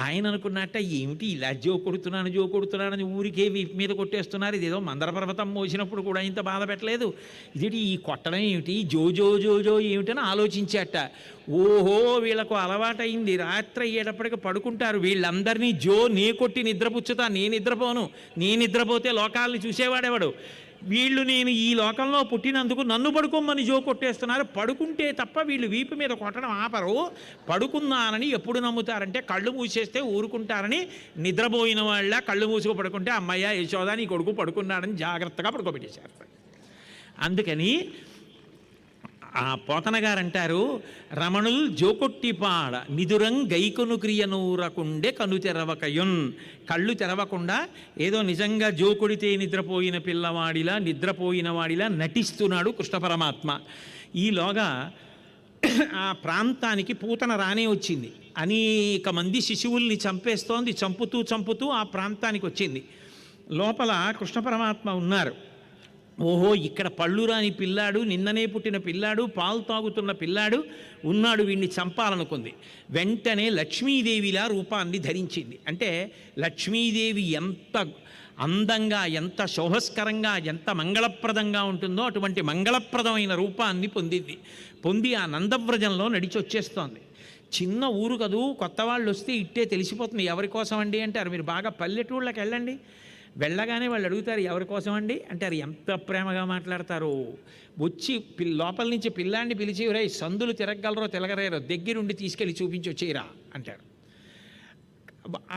ఆయన అనుకున్నట్ట ఏమిటి ఇలా జో కొడుతున్నానని ఊరికే వీపు మీద కొట్టేస్తున్నారు, ఇదేదో మందర పర్వతం మోసినప్పుడు కూడా ఇంత బాధ పెట్టలేదు, ఇది ఈ కొట్టడం ఏమిటి, జో జో జో జో ఏమిటని ఆలోచించాట. ఓహో వీళ్ళకు అలవాటైంది, రాత్రి అయ్యేటప్పటికి పడుకుంటారు, వీళ్ళందరినీ జో నే కొట్టి నిద్రపుచ్చుతా, నేను నిద్రపోను, నేను నిద్రపోతే లోకాలని చూసేవాడెవడు, వీళ్ళు నేను ఈ లోకంలో పుట్టినందుకు నన్ను పడుకోమని జో కొట్టేస్తున్నారు, పడుకుంటే తప్ప వీళ్ళు వీపు మీద కొట్టడం ఆపరు, పడుకున్నానని ఎప్పుడు నమ్ముతారంటే కళ్ళు మూసేస్తే ఊరుకుంటారని, నిద్రపోయిన వాళ్ళ కళ్ళు మూసుకు పడుకుంటే అమ్మయ్య యశోద నీ కొడుకు పడుకున్నాడని జాగ్రత్తగా పడుకోబెట్టేశారు. అందుకని ఆ పోతన గారు అంటారు, రమణుల్ జోకొట్టిపాడ నిదురం గైకొను క్రియనూరకుండే కను తెరవకయున్. కళ్ళు తెరవకుండా ఏదో నిజంగా జోకొడితే నిద్రపోయిన పిల్లవాడిలా నిద్రపోయిన వాడిలా నటిస్తున్నాడు కృష్ణ పరమాత్మ. ఈలోగా ఆ ప్రాంతానికి పూతన రానే వచ్చింది, అనేక మంది శిశువుల్ని చంపేస్తోంది, చంపుతూ ఆ ప్రాంతానికి వచ్చింది. లోపల కృష్ణ పరమాత్మ ఉన్నారు. ఓహో ఇక్కడ పళ్ళు రాని పిల్లాడు, నిన్ననే పుట్టిన పిల్లాడు, పాలు తాగుతున్న పిల్లాడు ఉన్నాడు, వీడిని చంపాలనుకుంది. వెంటనే లక్ష్మీదేవిలా రూపాన్ని ధరించింది. అంటే లక్ష్మీదేవి ఎంత అందంగా, ఎంత శోభస్కరంగా, ఎంత మంగళప్రదంగా ఉంటుందో అటువంటి మంగళప్రదమైన రూపాన్ని పొంది ఆ నందవ్రజంలో నడిచి వచ్చేస్తోంది. చిన్న ఊరు కదూ, కొత్త వాళ్ళు వస్తే ఇట్టే తెలిసిపోతుంది ఎవరి కోసం అండి అంటారు. మీరు బాగా పల్లెటూళ్ళకి వెళ్ళండి, వెళ్ళగానే వాళ్ళు అడుగుతారు ఎవరి కోసం అండి అంటారు. ఎంత ప్రేమగా మాట్లాడతారు. వచ్చి లోపల నుంచి పిల్లాన్ని పిలిచి రే సందులు తిరగలరో తిరగలేరో దగ్గరుండి తీసుకెళ్ళి చూపించి వచ్చేయరా అంటారు.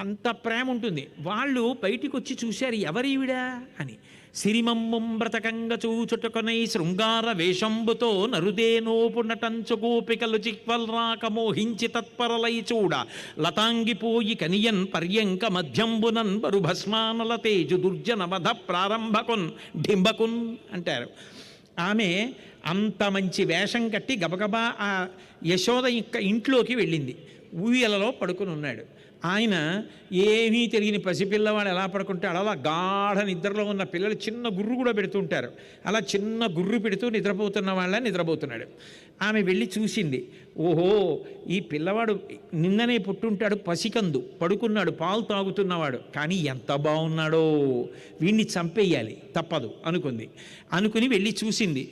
అంత ప్రేమ ఉంటుంది. వాళ్ళు బయటికి వచ్చి చూశారు ఎవరీవిడా అని. సిరిమమ్మం బ్రతకంగ చూచుటకొనై శృంగార వేషంబుతో నరుదేనోపునటంచు గోపికలు చిక్వల్ రాక మోహించి తత్పరలై చూడ లతాంగిపోయి కనియన్ పర్యంక మధ్యంబునన్ బరుభస్మానల తేజు దుర్జనవధ ప్రారంభకున్ డింబకున్ అంటారు. ఆమె అంత మంచి వేషం కట్టి గబగబా ఆ యశోద ఇంట్లోకి వెళ్ళింది. ఊయలలో పడుకుని ఉన్నాడు. ఆయన ఏమీ తెలియని పసిపిల్లవాడు ఎలా పడుకుంటాడు అలా గాఢ నిద్రలో ఉన్న పిల్లలు చిన్న గుర్రు కూడా పెడుతుంటారు, అలా చిన్న గుర్రు పెడుతూ నిద్రపోతున్న వాళ్ళ నిద్రపోతున్నాడు. ఆమె వెళ్ళి చూసింది, ఓహో ఈ పిల్లవాడు నిన్ననే పుట్టుంటాడు, పసికందు పడుకున్నాడు, పాలు తాగుతున్నవాడు, కానీ ఎంత బాగున్నాడో, వీడిని చంపేయాలి తప్పదు అనుకుని వెళ్ళి చూసింది.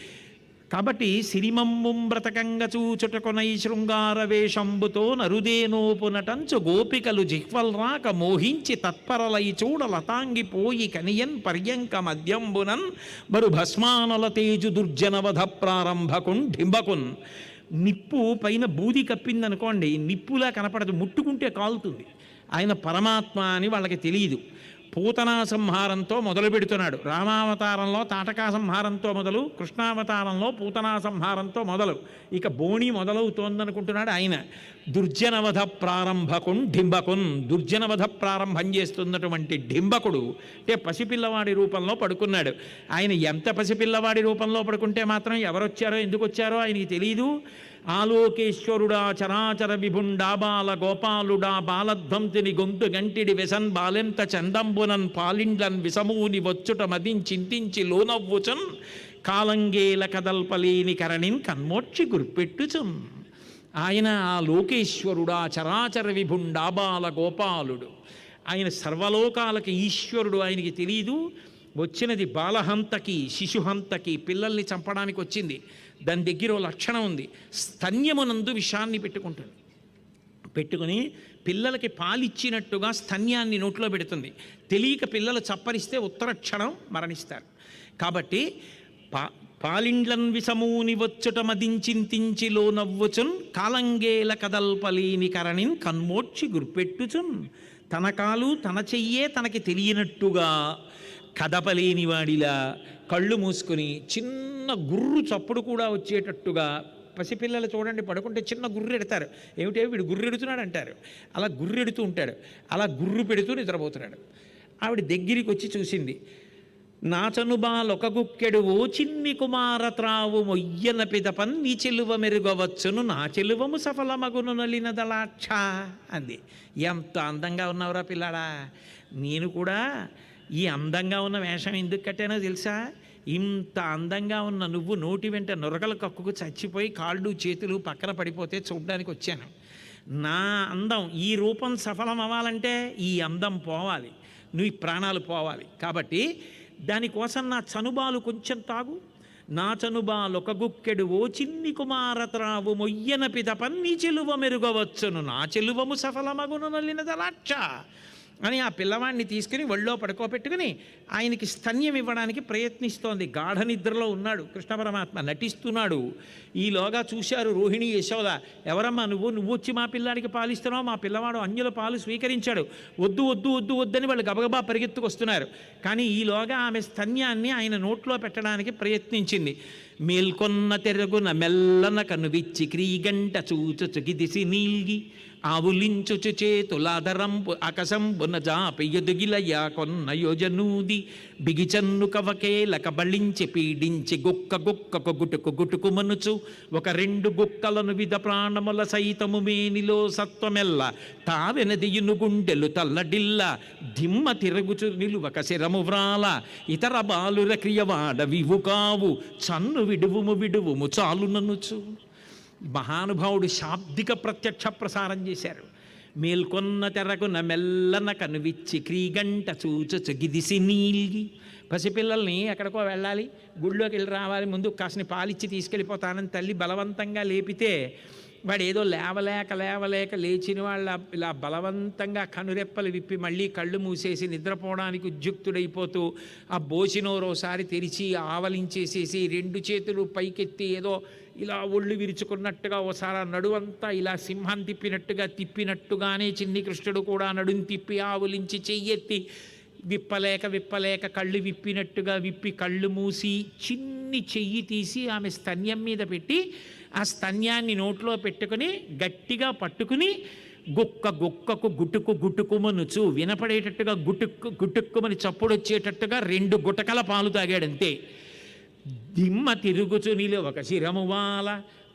కాబట్టి సిరిమమ్ముం బ్రతకంగ చూచుటకొనై శృంగార వేషంబుతో నరుదేనోపునటంచు గోపికలు జిహ్వల్ రాక మోహించి తత్పరలై చూడ లతాంగిపోయి కనియన్ పర్యంక మధ్యంబునన్ బరు భస్మానల తేజు దుర్జనవధ ప్రారంభకున్ డింబకున్. నిప్పు పైన బూది కప్పిందనుకోండి, నిప్పులా కనపడదు, ముట్టుకుంటే కాలుతుంది. ఆయన పరమాత్మ అని వాళ్ళకి తెలియదు. పూతనా సంహారంతో మొదలు పెడుతున్నాడు. రామావతారంలో తాటకా సంహారంతో మొదలు, కృష్ణావతారంలో పూతనా సంహారంతో మొదలు, ఇక బోణి మొదలవుతోందనుకుంటున్నాడు ఆయన. దుర్జనవధ ప్రారంభకున్ డింబకున్, దుర్జనవధ ప్రారంభం చేస్తున్నటువంటి డింబకుడు అంటే పసిపిల్లవాడి రూపంలో పడుకున్నాడు. ఆయన ఎంత పసిపిల్లవాడి రూపంలో పడుకుంటే మాత్రం ఎవరొచ్చారో ఎందుకు వచ్చారో ఆయనకి తెలియదు. ఆలోకేశ్వరుడా చరాచర విభుండా బాల గోపాలుడా బాలధ్వంతిని గొంతు గంటిడి వెసన్ బాలెంత చందంబునన్ పాలిండ్లన్ విసమూని వచ్చుట మదించింతించి లోనవ్వుచన్ కాలంగేల కదల్పలేని కరణిన్ కన్మోక్షి గుర్పెట్టుచున్. ఆయన ఆ లోకేశ్వరుడా చరాచర విభుండా బాల గోపాలుడు, ఆయన సర్వలోకాలకి ఈశ్వరుడు, ఆయనకి తెలియదు. వచ్చినది బాలహంతకి, శిశుహంతకి, పిల్లల్ని చంపడానికి వచ్చింది. దాని దగ్గర ఓ లక్షణం ఉంది, స్తన్యమునందు విషాన్ని పెట్టుకుని పిల్లలకి పాలిచ్చినట్టుగా స్తన్యాన్ని నోట్లో పెడుతుంది. తెలియక పిల్లలు చప్పరిస్తే ఉత్తర క్షణం మరణిస్తారు. కాబట్టి పాలిండ్లన్ విసమూని వచ్చుట మదించింతించిలో నవ్వుచున్ కాలంగేల కదల్పలేని కరణిన్ కన్మోడ్చి గుర్పెట్టుచున్. తన కాలు తన చెయ్యే తనకి తెలియనట్టుగా కదపలేని వాడిలా కళ్ళు మూసుకొని చిన్న గుర్రు చప్పుడు కూడా వచ్చేటట్టుగా, పసిపిల్లలు చూడండి పడుకుంటే చిన్న గుర్రు ఎడతారు, ఏమిటో వీడు గుర్రు ఎడుతున్నాడు అంటారు, అలా గుర్రు ఎడుతూ ఉంటాడు, అలా గుర్రు పెడుతూ నిద్రపోతున్నాడు. ఆవిడ దగ్గరికి వచ్చి చూసింది. నాచను బాలొక గుక్కెడు ఓ చిన్ని కుమార త్రావు మొయ్యన పిదపన్ నీ చెలువ మెరుగవచ్చును నా చెలువము సఫలమగును నలినదలాక్ష అంది. ఎంత అందంగా ఉన్నావురా పిల్లాడా, నేను కూడా ఈ అందంగా ఉన్న వేషం ఎందుకు కట్టానో తెలుసా? ఇంత అందంగా ఉన్న నువ్వు నోటి వెంట నొరగల కక్కుకు చచ్చిపోయి కాళ్ళు చేతులు పక్కన పడిపోతే చూడడానికి వచ్చాను. నా అందం ఈ రూపం సఫలం అవ్వాలంటే ఈ అందం పోవాలి, నువ్వు ఈ ప్రాణాలు పోవాలి. కాబట్టి దానికోసం నా చనుబాలు కొంచెం తాగు. నా చనుబాలొక గుక్కెడు ఓ చిన్ని కుమారత్రావు మొయ్యన పిదపన్ని చెలువ మెరుగవచ్చును నా చెలువము సఫలమగును నల్లిన దలాక్ష అని ఆ పిల్లవాడిని తీసుకుని ఒళ్ళో పడుకోబెట్టుకుని ఆయనకి స్తన్యం ఇవ్వడానికి ప్రయత్నిస్తోంది. గాఢ నిద్రలో ఉన్నాడు కృష్ణ పరమాత్మ, నటిస్తున్నాడు. ఈలోగా చూశారు రోహిణి యశోద, ఎవరమ్మా నువ్వు వచ్చి మా పిల్లాడికి పాలిస్తున్నావు? మా పిల్లవాడు అన్యుల పాలు స్వీకరించాడు, వద్దు వద్దు వద్దు వద్దని వాళ్ళు గబగబా పరిగెత్తుకొస్తున్నారు. కానీ ఈలోగా ఆమె స్తన్యాన్ని ఆయన నోట్లో పెట్టడానికి ప్రయత్నించింది. మేల్కొన్న తెరుగున మెల్లన కనువిచ్చి క్రీగంట చూచుచుగిదిసి నీల్గి ఆవులించుచు చేతులాదరంపు అకసంబున జాపి ఎదుగిలయ్యా కొన్న యోజనూది బిగిచన్ను కవకేల కబళించి పీడించి గుక్క గుక్కకు గుటుకు గుటుకు మనుచు ఒక రెండు గుక్కలను విధ ప్రాణముల సైతము మేనిలో సత్వమెల్ల తావెనదియును గుండెలు తల్లడిల్ల దిమ్మ తిరుగుచు నిలువక శిరము వ్రాల ఇతర బాలుర క్రియవాడ వివు కావు చన్ను విడువుము చాలుననుచు. మహానుభావుడు శాబ్దిక ప్రత్యక్ష ప్రసారం చేశారు. మేల్కొన్న తెరకున మెల్లన కనువిచ్చి క్రీగంట చూచు గిదిసి నీల్గి. పసిపిల్లల్ని ఎక్కడికో వెళ్ళాలి, గుళ్ళోకి వెళ్ళి రావాలి, ముందు కాసిన పాలిచ్చి తీసుకెళ్ళిపోతానని తల్లి బలవంతంగా లేపితే వాడు ఏదో లేవలేక లేచిన వాళ్ళ ఇలా బలవంతంగా కనురెప్పలు విప్పి మళ్ళీ కళ్ళు మూసేసి నిద్రపోవడానికి ఉద్యుక్తుడైపోతూ ఆ బోసినోరోసారి తెరిచి ఆవలించేసేసి రెండు చేతులు పైకెత్తి ఏదో ఇలా ఒళ్ళు విరుచుకున్నట్టుగా ఓసారి నడువంతా ఇలా సింహం తిప్పినట్టుగానే చిన్ని కృష్ణుడు కూడా నడుం తిప్పి ఆవులించి చెయ్యెత్తి విప్పలేక కళ్ళు విప్పినట్టుగా విప్పి కళ్ళు మూసి చిన్ని చెయ్యి తీసి ఆమె స్తన్యం మీద పెట్టి ఆ స్తన్యాన్ని నోట్లో పెట్టుకుని గట్టిగా పట్టుకుని గుక్కకు గుటుకుమనుచు వినపడేటట్టుగా గుటుక్కుమని చప్పుడు వచ్చేటట్టుగా 2 గుటకల పాలు తాగాడంతే. దిమ్మ తిరుగుచు నీళ్ళు ఒక శిరము వాల,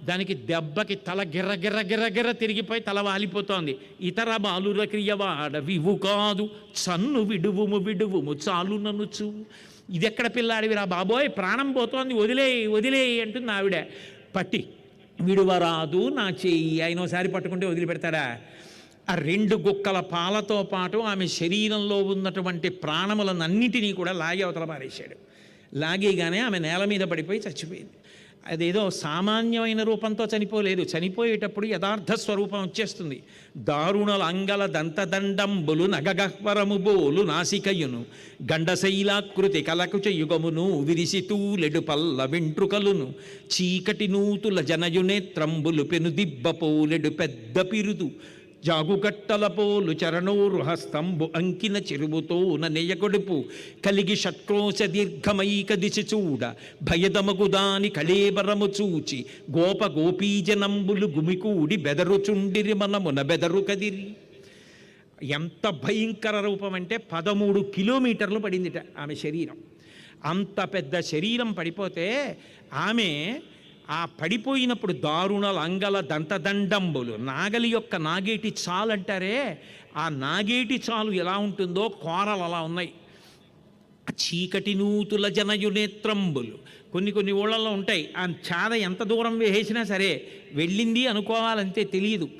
దానికి దెబ్బకి తల గిర్ర తిరిగిపోయి తల వాలిపోతోంది. ఇతర బాలుర క్రియవాడ వివు కాదు చన్ను విడువుము చాలుననుచు. ఇదెక్కడ పిల్లాడివిరా బాబోయ్, ప్రాణం పోతోంది, వదిలేయి అంటుంది ఆవిడ. పట్టి విడువరాదు నా చెయ్యి, ఆయన ఒకసారి పట్టుకుంటే వదిలిపెడతాడా? ఆ 2 గుక్కల పాలతో పాటు ఆమె శరీరంలో ఉన్నటువంటి ప్రాణములనన్నిటినీ కూడా లాగి అవతల పారేశాడు. లాగేగానే ఆమె నేల మీద పడిపోయి చచ్చిపోయింది. అదేదో సామాన్యమైన రూపంతో చనిపోలేదు, చనిపోయేటప్పుడు యథార్థ స్వరూపం వచ్చేస్తుంది. దారుణల అంగల దంతదండంబులు నగగహ్వరము బోలు నాసికయును గండశైలాకృతి కలకుచ యుగమును విరిసితూలెడు పల్ల వెంట్రుకలును చీకటి నూతుల జనయునేత్రంబులు పెనుదిబ్బపోలెడు పెద్ద పిరుదు జాగుకట్టల పోలు చరణోరు హస్తంబు అంకిన చెరువుతో నెయ్యగొడుపు కలిగి షట్క్రోశ దీర్ఘమైక దిశ చూడ భయదమగుదాని కళేబరము చూచి గోపీజనంబులు గుమికూడి బెదరుచుండిరి మనమున బెదరు కదిరి. ఎంత భయంకర రూపం అంటే 13 కిలోమీటర్లు పడిందిట ఆమె శరీరం. అంత పెద్ద శరీరం పడిపోతే ఆమె ఆ పడిపోయినప్పుడు దారుణల అంగల దంతదండంబులు, నాగలి యొక్క నాగేటి చాలు అంటారే, ఆ నాగేటి చాలు ఎలా ఉంటుందో కోరలు అలా ఉన్నాయి. చీకటి నూతుల జనయునేత్రంబులు, కొన్ని ఊళ్ళల్లో ఉంటాయి, ఆ చాద ఎంత దూరం వేసేసినా సరే వెళ్ళింది అనుకోవాలంతే, తెలియదు.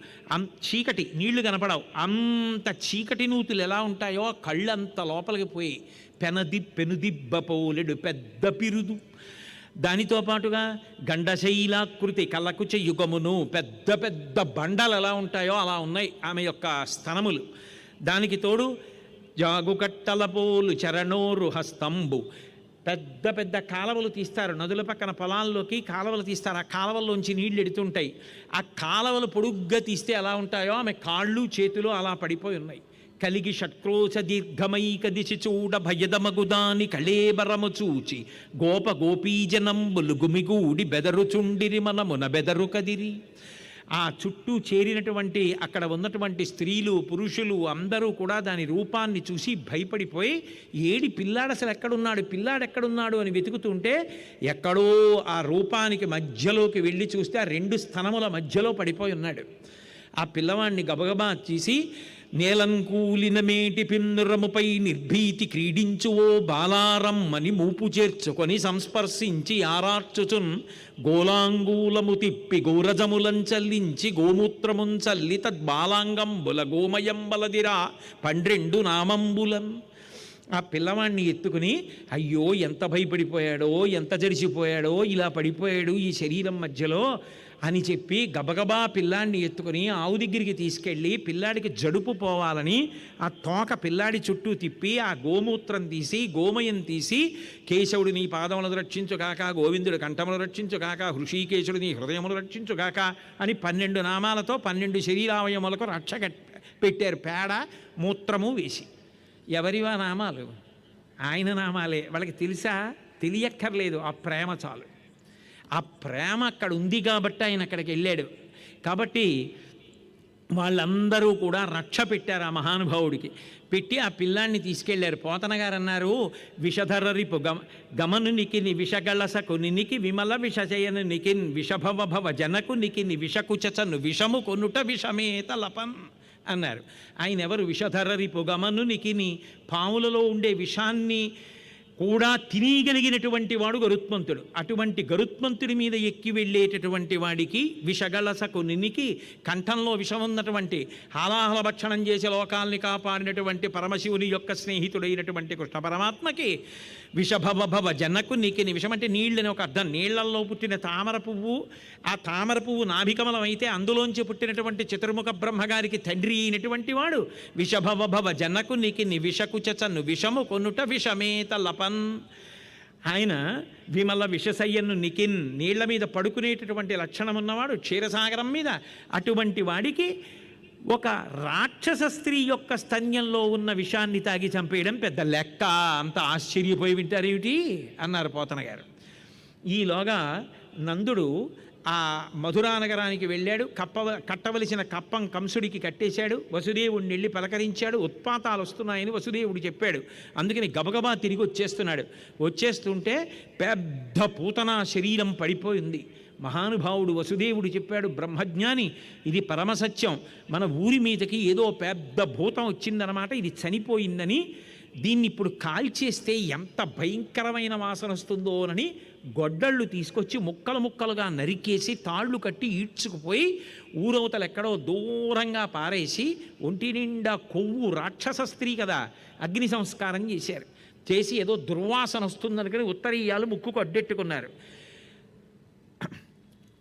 చీకటి, నీళ్లు కనపడవు, అంత చీకటి నూతులు ఎలా ఉంటాయో కళ్ళంత లోపలికి పోయి పెనుదిబ్బపోలెడు పెద్ద పిరుదు. దానితో పాటుగా గండశైలాకృతి కలకుచ యుగమును పెద్ద బండలు ఎలా ఉంటాయో అలా ఉన్నాయి ఆమె యొక్క స్తనములు. దానికి తోడు జాగుకట్టల పోలు చరణోరు హస్తంబు, పెద్ద కాలవలు తీస్తారు, నదుల పక్కన పొలాల్లోకి కాలవలు తీస్తారు, ఆ కాలవల్లోంచి నీళ్లు ఎడుతుంటాయి. ఆ కాలవలు పొడుగ్గా తీస్తే ఎలా ఉంటాయో ఆమె కాళ్ళు చేతులు అలా పడిపోయి ఉన్నాయి. కలిగి షట్క్రోశ దీర్ఘమైక దిశ చూడ భయదమగుదాని కళేబరము చూచి గోపీజనంబులు గుమిగూడి బెదరుచుండిరి మనమున బెదరు కదిరి. ఆ చుట్టూ చేరినటువంటి అక్కడ ఉన్నటువంటి స్త్రీలు పురుషులు అందరూ కూడా దాని రూపాన్ని చూసి భయపడిపోయి పిల్లాడు అసలు ఎక్కడున్నాడు అని వెతుకుతుంటే ఎక్కడో ఆ రూపానికి మధ్యలోకి వెళ్ళి చూస్తే ఆ 2 స్తనముల మధ్యలో పడిపోయి ఉన్నాడు. ఆ పిల్లవాడిని గబగబా తీసి నేలంకూలిన మేటి పిన్నురముపై నిర్భీతి క్రీడించువో బాలారమ్మని మూపు చేర్చుకొని సంస్పర్శించి ఆరార్చుచున్ గోలాంగూలము తిప్పి గోరజములంచల్లించి గోమూత్రముంచల్లి తద్బాలాంగంబుల గోమయంబలదిరా 12 నామంబులన్. ఆ పిల్లవాడిని ఎత్తుకుని అయ్యో ఎంత భయపడిపోయాడో, ఎంత జడిసిపోయాడో, ఇలా పడిపోయాడు ఈ శరీరం మధ్యలో అని చెప్పి గబగబా పిల్లాడిని ఎత్తుకుని ఆవు దగ్గరికి తీసుకెళ్ళి పిల్లాడికి జడుపు పోవాలని ఆ తోక పిల్లాడి చుట్టూ తిప్పి ఆ గోమూత్రం తీసి గోమయం తీసి కేశవుడు నీ పాదములను రక్షించుగాక, గోవిందుడు కంఠములు రక్షించుగాక, హృషీకేశుడు నీ హృదయములు రక్షించుగాక అని 12 నామాలతో 12 శరీరావయములకు రక్ష పెట్టారు. పేడ మూత్రము వేసి. ఎవరివా నామాలు? ఆయన నామాలే. వాళ్ళకి తెలుసా? తెలియక్కర్లేదు. ఆ ప్రేమ చాలు. ఆ ప్రేమ అక్కడ ఉంది కాబట్టి ఆయన అక్కడికి వెళ్ళాడు. కాబట్టి వాళ్ళందరూ కూడా రక్ష పెట్టారు ఆ మహానుభావుడికి. పెట్టి ఆ పిల్లాన్ని తీసుకెళ్లారు. పోతన గారు అన్నారు, విషధరరిపు గమను నికిని విషగళసకు నినికి విమల విషజయను నికిన్ విషభవ భవ జనకు నికిని విషకుచను విషము కొనుట విషమేత లపన్ అన్నారు. ఆయన ఎవరు? విషధరరిపు గమను నికిని, పాములలో ఉండే విషాన్ని కూడా తినగలిగినటువంటి వాడు గరుత్మంతుడు. అటువంటి గరుత్మంతుడి మీద ఎక్కి వెళ్ళేటటువంటి వాడికి విషగళసకు నినికి, కంఠంలో విషం ఉన్నటువంటి హాలాహల భక్షణం చేసి లోకాల్ని కాపాడినటువంటి పరమశివుని యొక్క స్నేహితుడైనటువంటి కృష్ణ పరమాత్మకి విషభవ భవ జనకు నికిని. విషం అంటే నీళ్ళని ఒక అర్థం. నీళ్లల్లో పుట్టిన తామర పువ్వు, ఆ తామర పువ్వు నాభికమలం అయితే అందులోంచి పుట్టినటువంటి చతుర్ముఖ బ్రహ్మగారికి తండ్రి అయినటువంటి వాడు విషభవ భవ జనకు నికిని విషకుచను విషము కొనుట విషమేత లపన్. ఆయన విమల విషసయ్యను నికిన్, నీళ్ల మీద పడుకునేటటువంటి లక్షణం ఉన్నవాడు, క్షీరసాగరం మీద. అటువంటి వాడికి ఒక రాక్షస స్త్రీ యొక్క స్తన్యంలో ఉన్న విషాన్ని తాగి చంపేయడం పెద్ద లెక్క. అంత ఆశ్చర్యపోయి వింటారేమిటి అన్నారు పోతన గారు. ఈలోగా నందుడు ఆ మధురానగరానికి వెళ్ళాడు. కట్టవలసిన కప్పం కంసుడికి కట్టేశాడు. వసుదేవుడిని వెళ్ళి పలకరించాడు. ఉత్పాతాలు వస్తున్నాయని వసుదేవుడు చెప్పాడు. అందుకని గబగబా తిరిగి వచ్చేస్తున్నాడు. వచ్చేస్తుంటే పెద్ద పూతన శరీరం పడిపోయింది. మహానుభావుడు వసుదేవుడు చెప్పాడు, బ్రహ్మజ్ఞాని, ఇది పరమసత్యం. మన ఊరి మీదకి ఏదో పెద్ద భూతం వచ్చిందనమాట, ఇది చనిపోయిందని. దీన్ని ఇప్పుడు కాల్చేస్తే ఎంత భయంకరమైన వాసన వస్తుందోనని గొడ్డళ్ళు తీసుకొచ్చి ముక్కలు ముక్కలుగా నరికేసి తాళ్ళు కట్టి ఈడ్చుకుపోయి ఊరవతలు ఎక్కడో దూరంగా పారేసి ఒంటి నిండా కొవ్వు, రాక్షస స్త్రీ కదా, అగ్ని సంస్కారం చేశారు. చేసి ఏదో దుర్వాసన వస్తుందనుకని ఉత్తరీయాలు ముక్కుకు అడ్డెట్టుకున్నారు.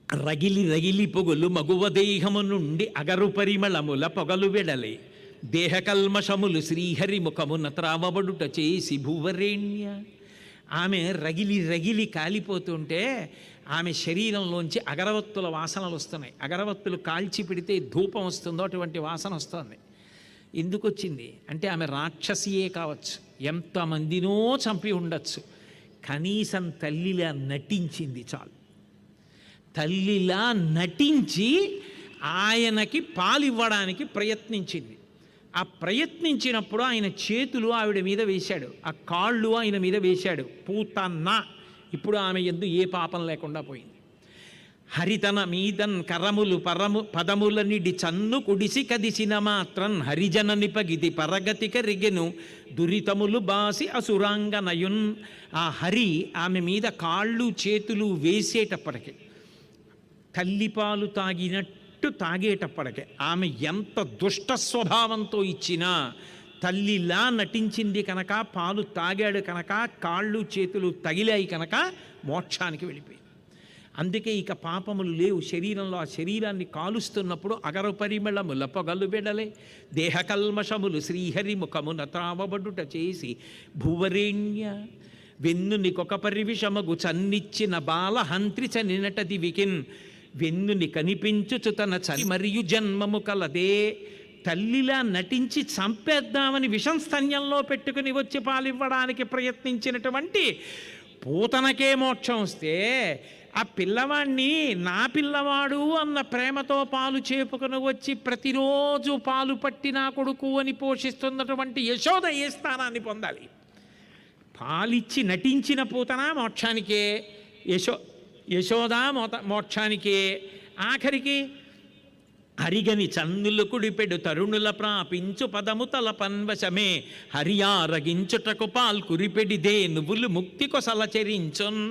రగిలి రగిలి పొగులు మగువ దేహము నుండి అగరు పరిమళముల పొగలు వెడలే, దేహకల్మషములు శ్రీహరి ముఖమున త్రావబడుట చేసి భూవరేణ్య. ఆమె రగిలి రగిలి కాలిపోతుంటే ఆమె శరీరంలోంచి అగరవత్తుల వాసనలు వస్తున్నాయి. అగరవత్తులు కాల్చి పెడితే ధూపం వస్తుందో అటువంటి వాసన వస్తుంది. ఎందుకు వచ్చింది అంటే ఆమె రాక్షసియే కావచ్చు, ఎంతమందినో చంపి ఉండొచ్చు, కనీసం తల్లిలా నటించింది చాలు. తల్లిలా నటించి ఆయనకి పాలివ్వడానికి ప్రయత్నించింది. ఆ ప్రయత్నించినప్పుడు ఆయన చేతులు ఆవిడ మీద వేశాడు, ఆ కాళ్ళు ఆయన మీద వేశాడు. పూతన్న. ఇప్పుడు ఆమె యందు ఏ పాపం లేకుండా పోయింది. హరితన మీదన్ కరములు పదముల నిడి చన్ను కుడిసి కదిసిన మాత్రం హరిజన నిపగిది పరగతిక రిగెను దురితములు బాసి అసురాంగనయున్. ఆ హరి ఆమె మీద కాళ్ళు చేతులు వేసేటప్పటికి, తల్లిపాలు తాగేటప్పటికే ఆమె ఎంత దుష్ట స్వభావంతో ఇచ్చినా తల్లిలా నటించింది కనుక, పాలు తాగాడు కనుక, కాళ్ళు చేతులు తగిలాయి కనుక మోక్షానికి వెళ్ళిపోయింది. అందుకే ఇక పాపములు లేవు శరీరంలో. ఆ శరీరాన్ని కాలుస్తున్నప్పుడు అగరు పరిమళముల పొగలు వెడలే, దేహకల్మషములు శ్రీహరి ముఖమున త్రావబడుట చేసి భూవరేణ్య. వెన్నునికొక పరివిషమగు చన్నిచ్చిన బాల హంత్రి చనినటది వికిన్, వెన్నుని కనిపించుచు తన చలి మరియు జన్మము కలదే. తల్లిలా నటించి చంపేద్దామని విషం స్తన్యంలో పెట్టుకుని వచ్చి పాలివ్వడానికి ప్రయత్నించినటువంటి పూతనకే మోక్షం వస్తే, ఆ పిల్లవాడిని నా పిల్లవాడు అన్న ప్రేమతో పాలు చేపుకుని వచ్చి ప్రతిరోజు పాలు పట్టి నా కొడుకు అని పోషిస్తున్నటువంటి యశోద ఏ స్థానాన్ని పొందాలి? పాలిచ్చి నటించిన పూతన హరిగని చన్నులు కుడిపెడు తరుణుల ప్రాపించు పదము తల పన్వశమే హరియారగించుటకు పాల్కురిపెడిదే నువ్వులు ముక్తి కొసలచరించున్.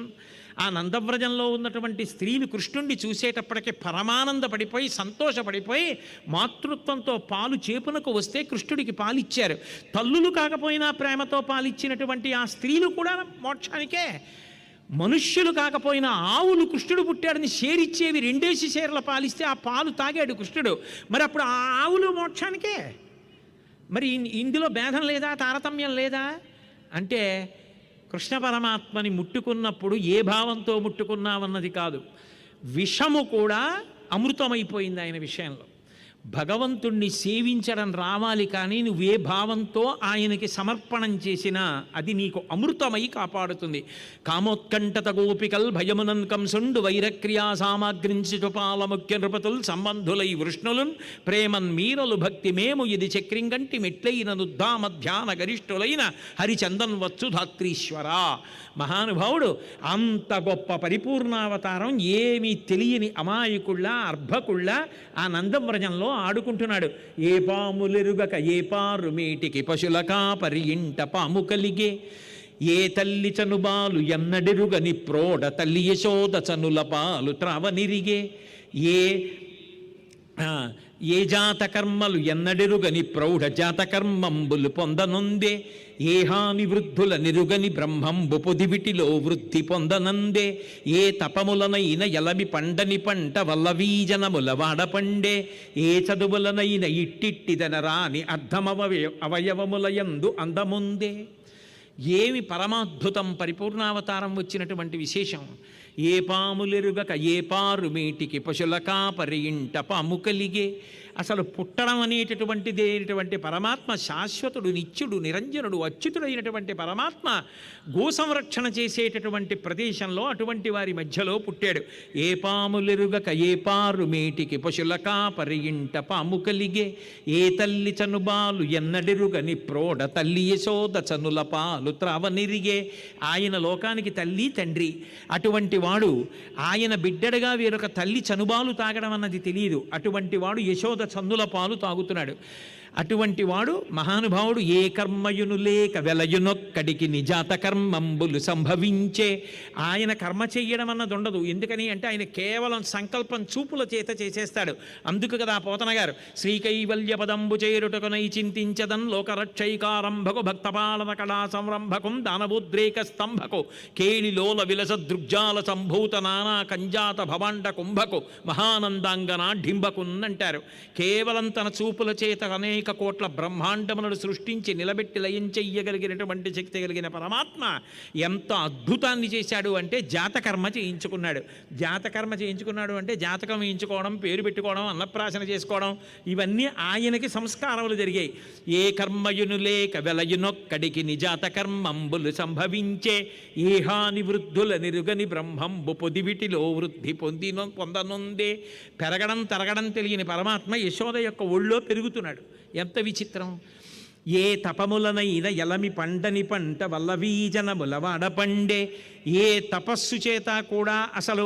ఆ నందవ్రజంలో ఉన్నటువంటి స్త్రీలు కృష్ణుణ్ణి చూసేటప్పటికే పరమానందపడిపోయి సంతోషపడిపోయి మాతృత్వంతో పాలు చేపునకు వస్తే కృష్ణుడికి పాలిచ్చారు. తల్లులు కాకపోయినా ప్రేమతో పాలిచ్చినటువంటి ఆ స్త్రీలు కూడా మోక్షానికే. మనుష్యులు కాకపోయినా ఆవులు కృష్ణుడు పుట్టాడని షేరిచ్చేవి 2 షేర్ల పాలిస్తే ఆ పాలు తాగాడు కృష్ణుడు. మరి అప్పుడు ఆ ఆవులు మోక్షానికే. మరి ఇందులో భేదం లేదా, తారతమ్యం లేదా అంటే కృష్ణ పరమాత్మని ముట్టుకున్నప్పుడు ఏ భావంతో ముట్టుకున్నామన్నది కాదు, విషము కూడా అమృతమైపోయింది ఆయన విషయంలో. భగవంతుణ్ణి సేవించడం రావాలి, కానీ నువ్వే భావంతో ఆయనకి సమర్పణం చేసినా అది నీకు అమృతమై కాపాడుతుంది. కామోత్కంఠత గోపికల్ భయమునన్ కంసుండు వైరక్రియా సామాగ్రించుపాల ముఖ్య నృపతుల్ సంబంధులై వృష్ణులున్ ప్రేమన్ మీరలు భక్తి మేము ఇది చక్రింగంటి మెట్లైన నుద్ధామ ధ్యాన గరిష్ఠులైన హరిచందన్ వచ్చు ధాత్రీశ్వర. మహానుభావుడు అంత గొప్ప పరిపూర్ణావతారం ఏమీ తెలియని అమాయకుళ్ళ అర్భకుళ్ళ ఆ నందవ్రజంలో ఆడుకుంటున్నాడు. ఏ పాములెరుగక ఏ పారు మేటికి పశుల కాపరి ఇంట పాము కలిగే ఏ తల్లి చనుబాలు ఎన్నడెరుగని ప్రోడ తల్లి యశోద చనుల పాలు త్రావనిరిగే ఏ జాతకర్మలు ఎన్నడెరుగని ప్రౌఢ జాతకర్మంబులు పొందనుందే ఏ హాని వృద్ధుల నిరుగని బ్రహ్మంబు పొదివిటిలో వృద్ధి పొందనందే ఏ తపములనైన ఎలమి పండని పంట వల్లవీజనముల వాడపండే ఏ చదువులనైన ఇట్టిట్టిదన రాని అవయవములయందు అందముందే. ఏమి పరమాద్భుతం పరిపూర్ణావతారం వచ్చినటువంటి విశేషం. ఏ పాములెరుగక ఏ పారు మేటికి పశుల కాపరి ఇంట పాము కలిగే. అసలు పుట్టడం అనేటటువంటి పరమాత్మ శాశ్వతుడు, నిత్యుడు, నిరంజనుడు, అచ్యుతుడైనటువంటి పరమాత్మ గోసంరక్షణ చేసేటటువంటి ప్రదేశంలో అటువంటి వారి మధ్యలో పుట్టాడు. ఏ పాములెరుగక ఏ పారు మేటికి పశుల కాపరి ఇంట పాము కలిగే ఏ తల్లి చనుబాలు ఎన్నడెరుగని ప్రోడ తల్లి యశోద చనుల పాలు త్రావనిరిగే. ఆయన లోకానికి తల్లి తండ్రి. అటువంటి వాడు ఆయన బిడ్డడుగా వేరొక తల్లి చనుబాలు తాగడం అన్నది తెలియదు. అటువంటి వాడు యశోద చందుల పాలు తాగుతున్నాడు. అటువంటి వాడు మహానుభావుడు ఏ కర్మయును లేక వెలయునొక్కడికి నిజాత కర్మంబులు సంభవించే. ఆయన కర్మ చెయ్యడం అన్నది ఉండదు. ఎందుకని అంటే ఆయన కేవలం సంకల్పం చూపుల చేత చేసేస్తాడు. అందుకు కదా పోతన గారు శ్రీకైవల్య పదంబు చేరుటకునై చింతించదన్ లోకరక్షైకారంభకు భక్తపాలన కళా సంరంభకం దానవోద్రేక స్తంభకు కేళిలోల విలస దృగ్జాల సంభూత నానా కంజాత భవాండ కుంభకు మహానందాంగనాఢింబకున్నంటారు. కేవలం తన చూపుల చేత అనేక కోట్ల బ్రహ్మాండములను సృష్టించి నిలబెట్టి లయం చెయ్యగలిగినటువంటి శక్తి కలిగిన పరమాత్మ ఎంత అద్భుతాన్ని చేశాడు అంటే జాతకర్మ చేయించుకున్నాడు. జాతకర్మ చేయించుకున్నాడు అంటే జాతకం వేయించుకోవడం, పేరు పెట్టుకోవడం, అన్నప్రాసన చేసుకోవడం, ఇవన్నీ ఆయనకి సంస్కారములు జరిగాయి. ఏ కర్మయును లేక వెలయునొక్కడికి నిజాత కర్మంబులు సంభవించే ఏ హాని వృద్ధుల నిరుగని బ్రహ్మంబు పొదివిటిలో వృద్ధి పొందనుందే. పెరగడం తరగడం తెలియని పరమాత్మ యశోద యొక్క ఒళ్ళో పెరుగుతున్నాడు. ఎంత విచిత్రం. ఏ తపములనైన ఎలమి పండని పంట వల్లవీజనముల వాడపండే. ఏ తపస్సు చేత కూడా అసలు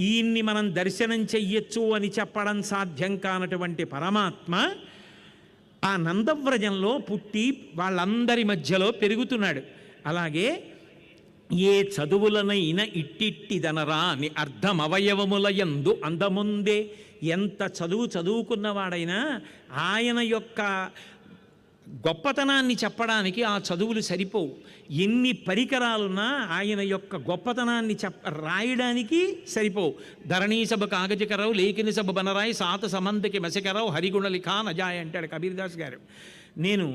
ఈయన్ని మనం దర్శనం చెయ్యొచ్చు అని చెప్పడం సాధ్యం కానటువంటి పరమాత్మ ఆ నందవ్రజంలో పుట్టి వాళ్ళందరి మధ్యలో పెరుగుతున్నాడు. అలాగే ఏ చదువులనైన ఇట్టిట్టిదనరా అని అర్ధమవయవములయందు అందముందే. ఎంత చదువుకున్నవాడైనా ఆయన యొక్క గొప్పతనాన్ని చెప్పడానికి ఆ చదువులు సరిపోవు. ఎన్ని పరికరాలున్నా ఆయన యొక్క గొప్పతనాన్ని రాయడానికి సరిపోవు. ధరణీ సభ కాగజకరావు లేఖిని సభ బనరాయి సాత సమంతకి మసికరావు హరిగుణలిఖా నజాయ్ అంటాడు కబీర్దాస్ గారు. నేను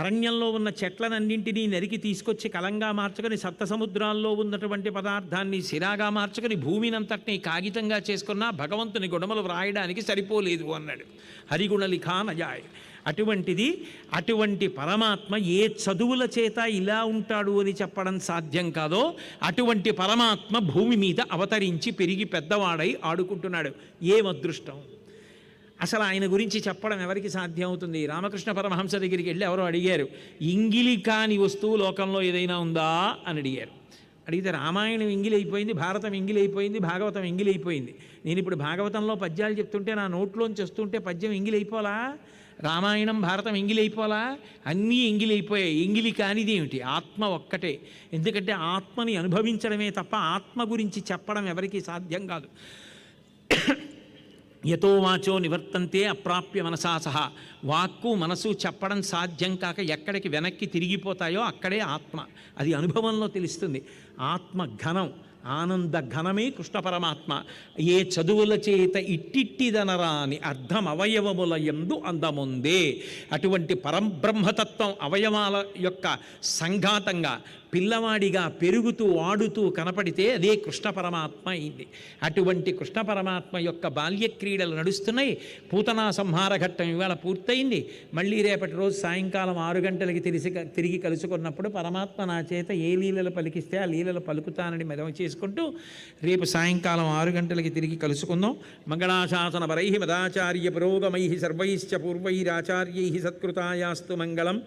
అరణ్యంలో ఉన్న చెట్లనన్నింటినీ నరికి తీసుకొచ్చి కలంగా మార్చుకొని సప్త సముద్రాల్లో ఉన్నటువంటి పదార్థాన్ని సిరాగా మార్చుకొని భూమినంతటినీ కాగితంగా చేసుకున్నా భగవంతుని గుణములు వ్రాయడానికి సరిపోలేదు అన్నాడు హరిగుణలిఖా నజాయ్. అటువంటి పరమాత్మ ఏ చదువుల చేత ఇలా ఉంటాడు అని చెప్పడం సాధ్యం కాదో అటువంటి పరమాత్మ భూమి మీద అవతరించి పెరిగి పెద్దవాడై ఆడుకుంటున్నాడు. ఏం అదృష్టం. అసలు ఆయన గురించి చెప్పడం ఎవరికి సాధ్యం అవుతుంది? రామకృష్ణ పరమహంస దగ్గరికి వెళ్ళి ఎవరో అడిగారు, ఇంగిలి కాని వస్తువు లోకంలో ఏదైనా ఉందా అని అడిగారు. అడిగితే రామాయణం ఎంగిలైపోయింది, భారతం ఎంగిలైపోయింది, భాగవతం ఎంగిలైపోయింది. నేను ఇప్పుడు భాగవతంలో పద్యాలు చెప్తుంటే నా నోట్లోంచి వస్తుంటే పద్యం ఎంగిలైపోలా? రామాయణం భారతం ఎంగిలైపోలా? అన్నీ ఎంగిలైపోయాయి. ఎంగిలి కానిది ఏమిటి? ఆత్మ ఒక్కటే. ఎందుకంటే ఆత్మని అనుభవించడమే తప్ప ఆత్మ గురించి చెప్పడం ఎవరికీ సాధ్యం కాదు. యతో వాచో నివర్తంతే అప్రాప్య మనసా సహా. వాక్కు మనసు చెప్పడం సాధ్యం కాక ఎక్కడికి వెనక్కి తిరిగిపోతాయో అక్కడే ఆత్మ. అది అనుభవంలో తెలుస్తుంది. ఆత్మ ఘనం, ఆనంద ఘనమే కృష్ణ పరమాత్మ. ఏ చదువుల చేత ఇట్టిట్టిదనరాని అర్ధం అవయవముల యందు అందముందే. అటువంటి పరబ్రహ్మతత్వం అవయవాల యొక్క సంఘాతంగా పిల్లవాడిగా పెరుగుతూ ఆడుతూ కనపడితే అదే కృష్ణ పరమాత్మ అయింది. అటువంటి కృష్ణ పరమాత్మ యొక్క బాల్యక్రీడలు నడుస్తున్నాయి. పూతనా సంహార ఘట్టం ఇవాళ పూర్తయింది. మళ్ళీ రేపటి రోజు సాయంకాలం 6 గంటలకి తిరిగి కలుసుకున్నప్పుడు పరమాత్మ నా చేత ఏ లీలలు పలికిస్తే ఆ లీలలు పలుకుతానని మెదవ చేసుకుంటూ రేపు సాయంకాలం 6 గంటలకి తిరిగి కలుసుకుందాం. మంగళాశాసన పరై మదాచార్య పురోగమై సర్వైశ్చ పూర్వైరాచార్యై సత్కృతాయాస్తు మంగళం.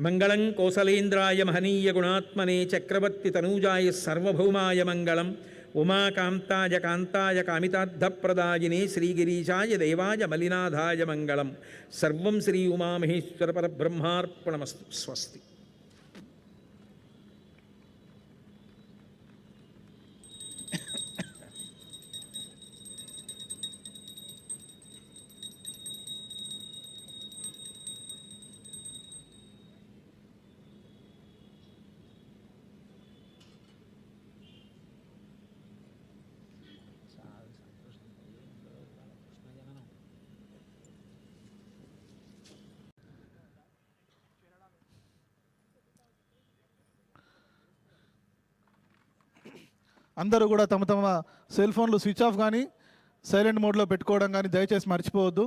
మంగళం కోసలేంద్రాయ మహనీయ గుణాత్మనే చక్రవర్తి తనూజాయ సర్వభౌమాయ మంగళం. ఉమాకాంతాయ కాంతాయ కామితార్థప్రదాయినే శ్రీగిరీశాయ దేవాయ మలినాథాయ మంగళం. సర్వం శ్రీ ఉమామహేశ్వర పరబ్రహ్మార్పణమస్తు. స్వస్తి. అందరూ కూడా తమ తమ సెల్ ఫోన్లు స్విచ్ ఆఫ్ కానీ సైలెంట్ మోడ్లో పెట్టుకోవడం కానీ దయచేసి మర్చిపోవద్దు.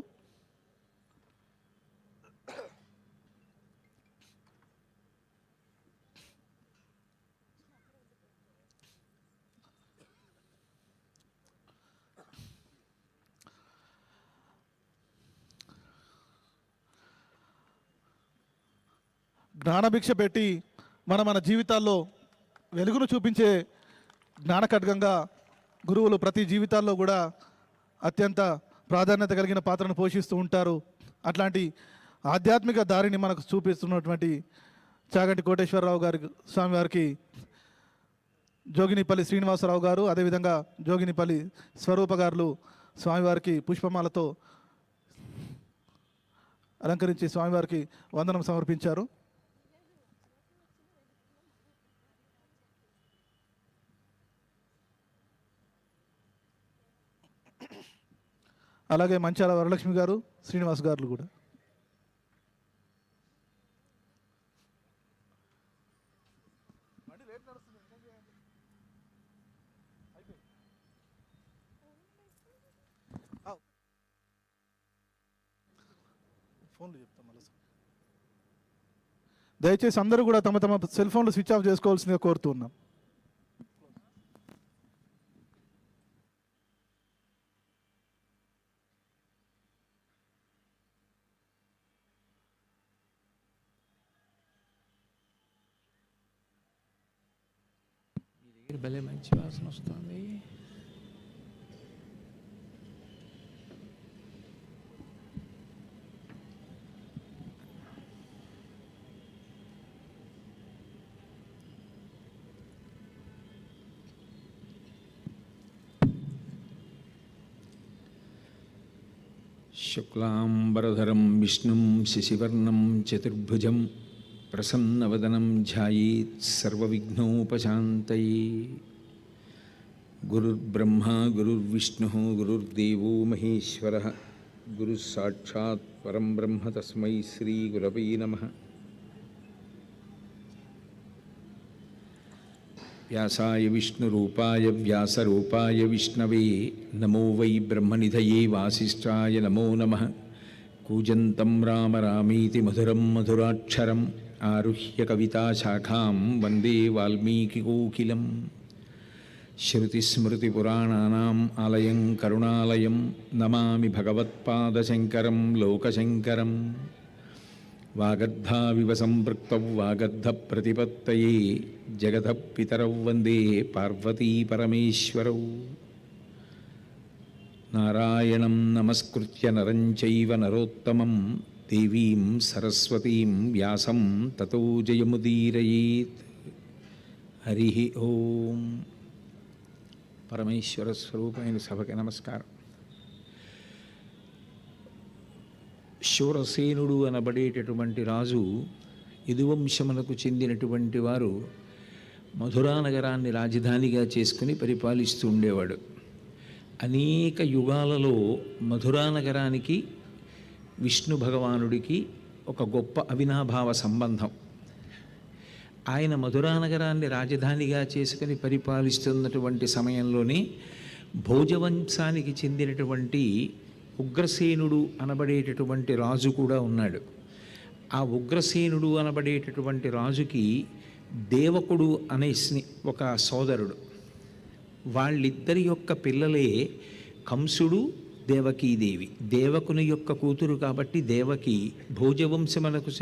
జ్ఞానభిక్ష పెట్టి మన జీవితాల్లో వెలుగును చూపించే జ్ఞానఖడ్గంగా గురువులు ప్రతి జీవితాల్లో కూడా అత్యంత ప్రాధాన్యత కలిగిన పాత్రను పోషిస్తూ ఉంటారు. అట్లాంటి ఆధ్యాత్మిక దారిని మనకు చూపిస్తున్నటువంటి చాగంటి కోటేశ్వరరావు గారి స్వామివారికి జోగినిపల్లి శ్రీనివాసరావు గారు, అదేవిధంగా జోగినిపల్లి స్వరూప గారులు స్వామివారికి పుష్పమాలతో అలంకరించి స్వామివారికి వందనం సమర్పించారు. అలాగే మంచాల వరలక్ష్మి గారు, శ్రీనివాస్ గారు కూడా. దయచేసి అందరూ కూడా తమ తమ సెల్ ఫోన్లు స్విచ్ ఆఫ్ చేసుకోవాల్సిందిగా కోరుతూ ఉన్నాం. భలే మంచి వాసన వస్తుంది. శుక్లాంబరధరం విష్ణుం శశివర్ణం చతుర్భుజం ప్రసన్నవదనం ధ్యాయేత్ సర్వవిఘ్నోపశాంతయే. గురుర్బ్రహ్మా గురుర్విష్ణుః గురుర్దేవో మహేశ్వరః గురుస్సాక్షాత్ పరం బ్రహ్మ తస్మై శ్రీ గురవే నమః. వ్యాసాయ విష్ణురూపాయ వ్యాసరూపాయ విష్ణవే నమో వై బ్రహ్మనిధయే వాసిష్ఠాయ నమో నమః. కూజంతం రామ రామీతి మధురం మధురాక్షరం ఆరుహ్య కవితాశాఖాం వందే వాల్మీకికోకిలం. శృతిస్మృతిపురాణానాం ఆలయం కరుణాలయం నమామి భగవత్పాదశంకరం లోకశంకరం. వాగర్ధావివ సంపృక్తౌ వాగర్ధ ప్రతిపత్తయే జగత పితరౌ వందే పార్వతీ పరమేశ్వరౌ. నారాయణం నమస్కృత్య నరం చైవ నరోత్తమం దేవీం సరస్వతీం వ్యాసం తతో జయముదీరయేత్. హరి ఓం. పరమేశ్వర స్వరూపమైన సభకి నమస్కారం. శూరసేనుడు అనబడేటటువంటి రాజు యదువంశమునకు చెందినటువంటి వారు మధురా నగరాన్ని రాజధానిగా చేసుకుని పరిపాలిస్తూ ఉండేవాడు. అనేక యుగాలలో మధురా నగరానికి విష్ణు భగవానుడికి ఒక గొప్ప అవినాభావ సంబంధం. ఆయన మధురా నగరాన్ని రాజధానిగా చేసుకుని పరిపాలిస్తున్నటువంటి సమయంలోనే భోజవంశానికి చెందినటువంటి ఉగ్రసేనుడు అనబడేటటువంటి రాజు కూడా ఉన్నాడు. ఆ ఉగ్రసేనుడు అనబడేటటువంటి రాజుకి దేవకుడు అనే ఒక సోదరుడు. వాళ్ళిద్దరి యొక్క పిల్లలే కంసుడు, దేవకీదేవి. దేవకుని యొక్క కూతురు కాబట్టి దేవకి భోజవంశమునకు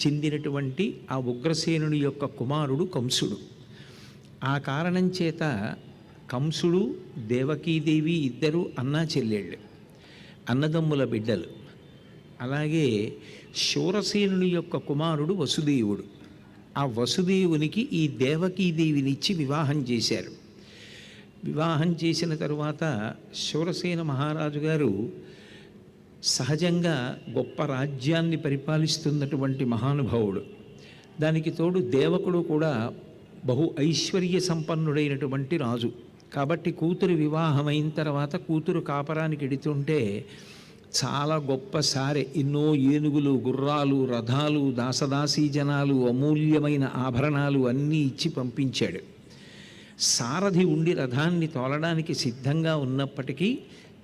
చెందినటువంటి ఆ ఉగ్రసేనుడి యొక్క కుమారుడు కంసుడు. ఆ కారణం చేత కంసుడు, దేవకీదేవి ఇద్దరు అన్నా చెల్లెళ్ళు, అన్నదమ్ముల బిడ్డలు. అలాగే శూరసేనుని యొక్క కుమారుడు వసుదేవుడు. ఆ వసుదేవునికి ఈ దేవకీదేవినిచ్చి వివాహం చేశారు. వివాహం చేసిన తరువాత శూరసేన మహారాజు గారు సహజంగా గొప్ప రాజ్యాన్ని పరిపాలిస్తున్నటువంటి మహానుభావుడు. దానికి తోడు దేవకుడు కూడా బహు ఐశ్వర్య సంపన్నుడైనటువంటి రాజు. కాబట్టి కూతురు వివాహమైన తర్వాత కూతురు కాపరానికి ఎడుతుంటే చాలా గొప్ప సారె, ఎన్నో ఏనుగులు, గుర్రాలు, రథాలు, దాసదాసీ జనాలు, అమూల్యమైన ఆభరణాలు అన్నీ ఇచ్చి పంపించాడు. సారథి ఉండి రథాన్ని తోలడానికి సిద్ధంగా ఉన్నప్పటికీ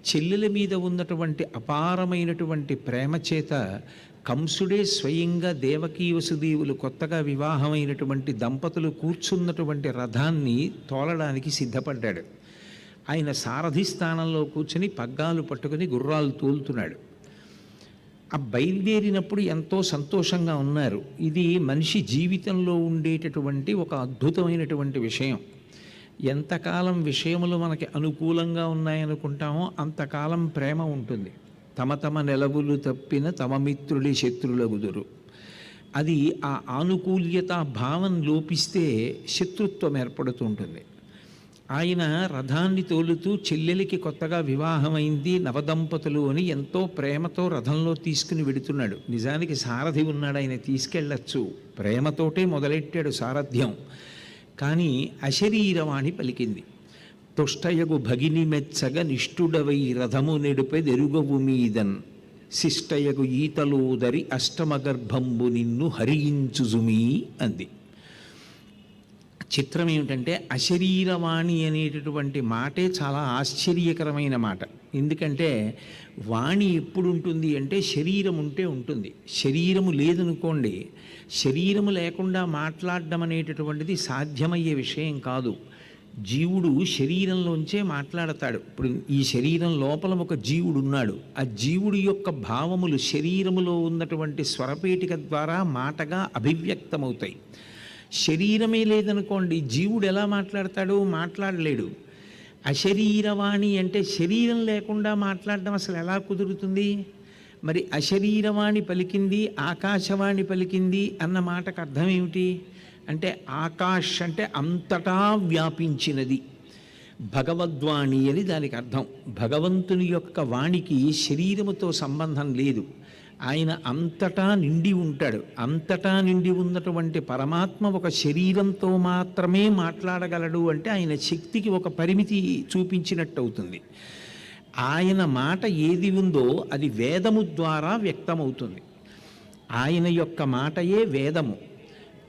చెల్లెల మీద ఉన్నటువంటి అపారమైనటువంటి ప్రేమ చేత కంసుడే స్వయంగా దేవకీ వసుదేవులు కొత్తగా వివాహమైనటువంటి దంపతులు కూర్చున్నటువంటి రథాన్ని తోలడానికి సిద్ధపడ్డాడు. ఆయన సారథి స్థానంలో కూర్చుని పగ్గాలు పట్టుకుని గుర్రాలు తోలుతున్నాడు. ఆ బయలుదేరినప్పుడు ఎంతో సంతోషంగా ఉన్నారు. ఇది మనిషి జీవితంలో ఉండేటటువంటి ఒక అద్భుతమైనటువంటి విషయం. ఎంతకాలం విషయములు మనకి అనుకూలంగా ఉన్నాయనుకుంటామో అంతకాలం ప్రేమ ఉంటుంది. తమ తమ నెలవులు తప్పిన తమ మిత్రుడి శత్రులగుదురు. అది ఆ ఆనుకూల్యత భావం లోపిస్తే శత్రుత్వం ఏర్పడుతుంటుంది. ఆయన రథాన్ని తోలుతూ చెల్లెలికి కొత్తగా వివాహమైంది, నవదంపతులు అని ఎంతో ప్రేమతో రథంలో తీసుకుని వెడుతున్నాడు. నిజానికి సారథి ఉన్నాడు, ఆయన తీసుకెళ్ళచ్చు. ప్రేమతోటే మొదలెట్టాడు సారథ్యం. కానీ అశరీరవాణి పలికింది. తుష్టయగు భగిని మెచ్చగ నిష్ఠుడవై రథము నెడుపెదెరుగవు మీదన్ శిష్టయగు ఈతలోదరి అష్టమగర్భంబు నిన్ను హరించుజుమీ అంది. చిత్రం ఏమిటంటే అశరీరవాణి అనేటటువంటి మాటే చాలా ఆశ్చర్యకరమైన మాట. ఎందుకంటే వాణి ఎప్పుడు ఉంటుంది అంటే శరీరం ఉంటే ఉంటుంది. శరీరము లేదనుకోండి, శరీరము లేకుండా మాట్లాడడం అనేటటువంటిది సాధ్యమయ్యే విషయం కాదు. జీవుడు శరీరంలోంచే మాట్లాడతాడు. ఇప్పుడు ఈ శరీరం లోపల ఒక జీవుడు ఉన్నాడు. ఆ జీవుడి యొక్క భావములు శరీరములో ఉన్నటువంటి స్వరపేటిక ద్వారా మాటగా అభివ్యక్తమవుతాయి. శరీరమే లేదనుకోండి, జీవుడు ఎలా మాట్లాడతాడు? మాట్లాడలేడు. అశరీరవాణి అంటే శరీరం లేకుండా మాట్లాడడం అసలు ఎలా కుదురుతుంది? మరి అశరీరవాణి పలికింది, ఆకాశవాణి పలికింది అన్న మాటకు అర్థం ఏమిటి అంటే ఆకాష్ అంటే అంతటా వ్యాపించినది, భగవద్వాణి అని దానికి అర్థం. భగవంతుని యొక్క వాణికి శరీరముతో సంబంధం లేదు. ఆయన అంతటా నిండి ఉంటాడు. అంతటా నిండి ఉన్నటువంటి పరమాత్మ ఒక శరీరంతో మాత్రమే మాట్లాడగలడు అంటే ఆయన శక్తికి ఒక పరిమితి చూపించినట్టు అవుతుంది. ఆయన మాట ఏది ఉందో అది వేదము ద్వారా వ్యక్తమవుతుంది. ఆయన యొక్క మాటయే వేదము.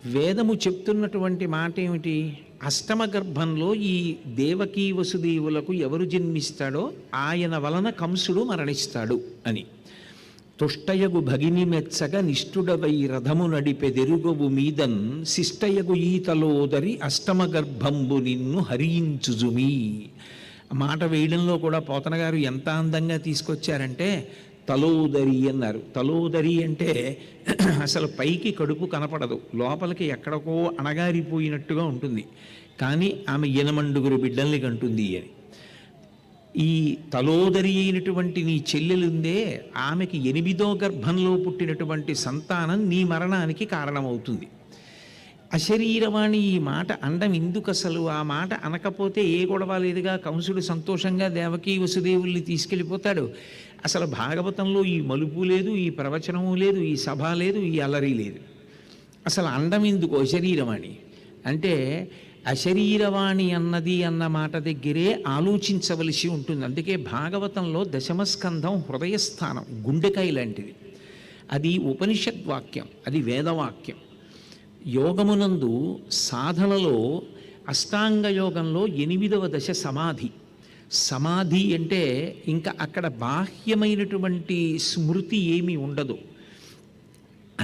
వేదము చెప్తున్నటువంటి మాట ఏమిటి? అష్టమ గర్భంలో ఈ దేవకీ వసుదేవులకు ఎవరు జన్మిస్తాడో ఆయన వలన కంసుడు మరణిస్తాడు అని. తుష్టయగు భగిని మెచ్చగ నిష్ఠుడవై రథము నడిపెదెరుగవు మీదన్ శిష్టయగు ఈతలోదరి అష్టమ గర్భంబు నిన్ను హరించుజుమీ. మాట వేయడంలో కూడా పోతన గారు ఎంత అందంగా తీసుకొచ్చారంటే తలోదరి అన్నారు. తలోదరి అంటే అసలు పైకి కడుపు కనపడదు, లోపలికి ఎక్కడికో అణగారిపోయినట్టుగా ఉంటుంది, కానీ ఆమె 8 బిడ్డల్ని కంటుంది అని. ఈ తలోదరి అయినటువంటి నీ చెల్లెలుందే, ఆమెకి 8వ గర్భంలో పుట్టినటువంటి సంతానం నీ మరణానికి కారణమవుతుంది. అశరీరవాణి ఈ మాట అండం ఎందుకు అసలు? ఆ మాట అనకపోతే ఏ గొడవ లేదుగా, కంసుడు సంతోషంగా దేవకీ వసుదేవుల్ని తీసుకెళ్ళిపోతాడు. అసలు భాగవతంలో ఈ మలుపు లేదు, ఈ ప్రవచనము లేదు, ఈ సభ లేదు, ఈ అల్లరి లేదు. అసలు అండం ఎందుకు అశరీరవాణి అంటే? అశరీరవాణి అన్న మాట దగ్గరే ఆలోచించవలసి ఉంటుంది. అందుకే భాగవతంలో దశమస్కంధం హృదయస్థానం, గుండెకాయ లాంటిది. అది ఉపనిషద్వాక్యం, అది వేదవాక్యం. యోగమునందు సాధనలో అష్టాంగ యోగంలో 8వ దశ సమాధి. సమాధి అంటే ఇంకా అక్కడ బాహ్యమైనటువంటి స్మృతి ఏమీ ఉండదు,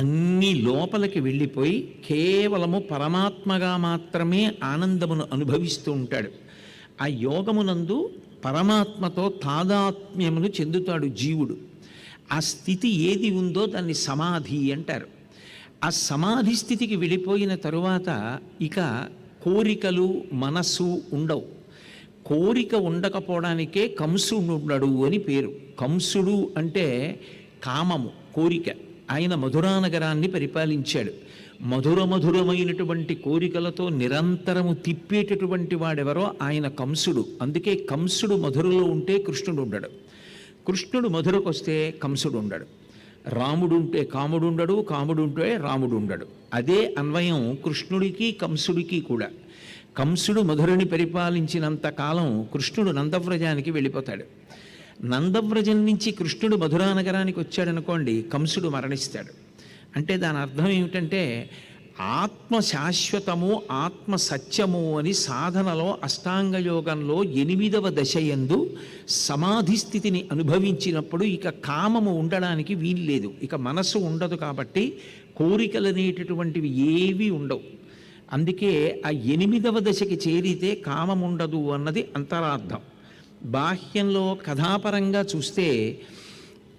అన్నీ లోపలికి వెళ్ళిపోయి కేవలము పరమాత్మగా మాత్రమే ఆనందమును అనుభవిస్తూ ఉంటాడు. ఆ యోగమునందు పరమాత్మతో తాదాత్మ్యమును చెందుతాడు జీవుడు. ఆ స్థితి ఏది ఉందో దాన్ని సమాధి అంటారు. ఆ సమాధి స్థితికి వెళ్ళిపోయిన తరువాత ఇక కోరికలు మనస్సు ఉండవు. కోరిక ఉండకపోవడానికే కంసుడు ఉండడు అని పేరు. కంసుడు అంటే కామము, కోరిక. ఆయన మధురానగరాన్ని పరిపాలించాడు. మధురమైనటువంటి కోరికలతో నిరంతరము తిప్పేటటువంటి వాడెవరో ఆయన కంసుడు. అందుకే కంసుడు మధురలో ఉంటే కృష్ణుడు ఉండడు, కృష్ణుడు మధురకు వస్తే కంసుడు ఉండడు. రాముడు ఉంటే కాముడు ఉండడు, కాముడు ఉంటే రాముడు ఉండడు. అదే అన్వయం కృష్ణుడికి కంసుడికి కూడా. కంసుడు మధురని పరిపాలించినంత కాలం కృష్ణుడు నందవ్రజానికి వెళ్ళిపోతాడు. నందవ్రజం నుంచి కృష్ణుడు మధురానగరానికి వచ్చాడనుకోండి, కంసుడు మరణిస్తాడు. అంటే దాని అర్థం ఏమిటంటే ఆత్మ శాశ్వతము, ఆత్మ సత్యము అని సాధనలో అష్టాంగ యోగంలో 8వ దశయందు సమాధి స్థితిని అనుభవించినప్పుడు ఇక కామము ఉండడానికి వీల్లేదు, ఇక మనస్సు ఉండదు. కాబట్టి కోరికలు అనేటటువంటివి ఏవి ఉండవు. అందుకే ఆ 8వ దశకి చేరితే కామం ఉండదు అన్నది అంతరార్థం. బాహ్యంలో కథాపరంగా చూస్తే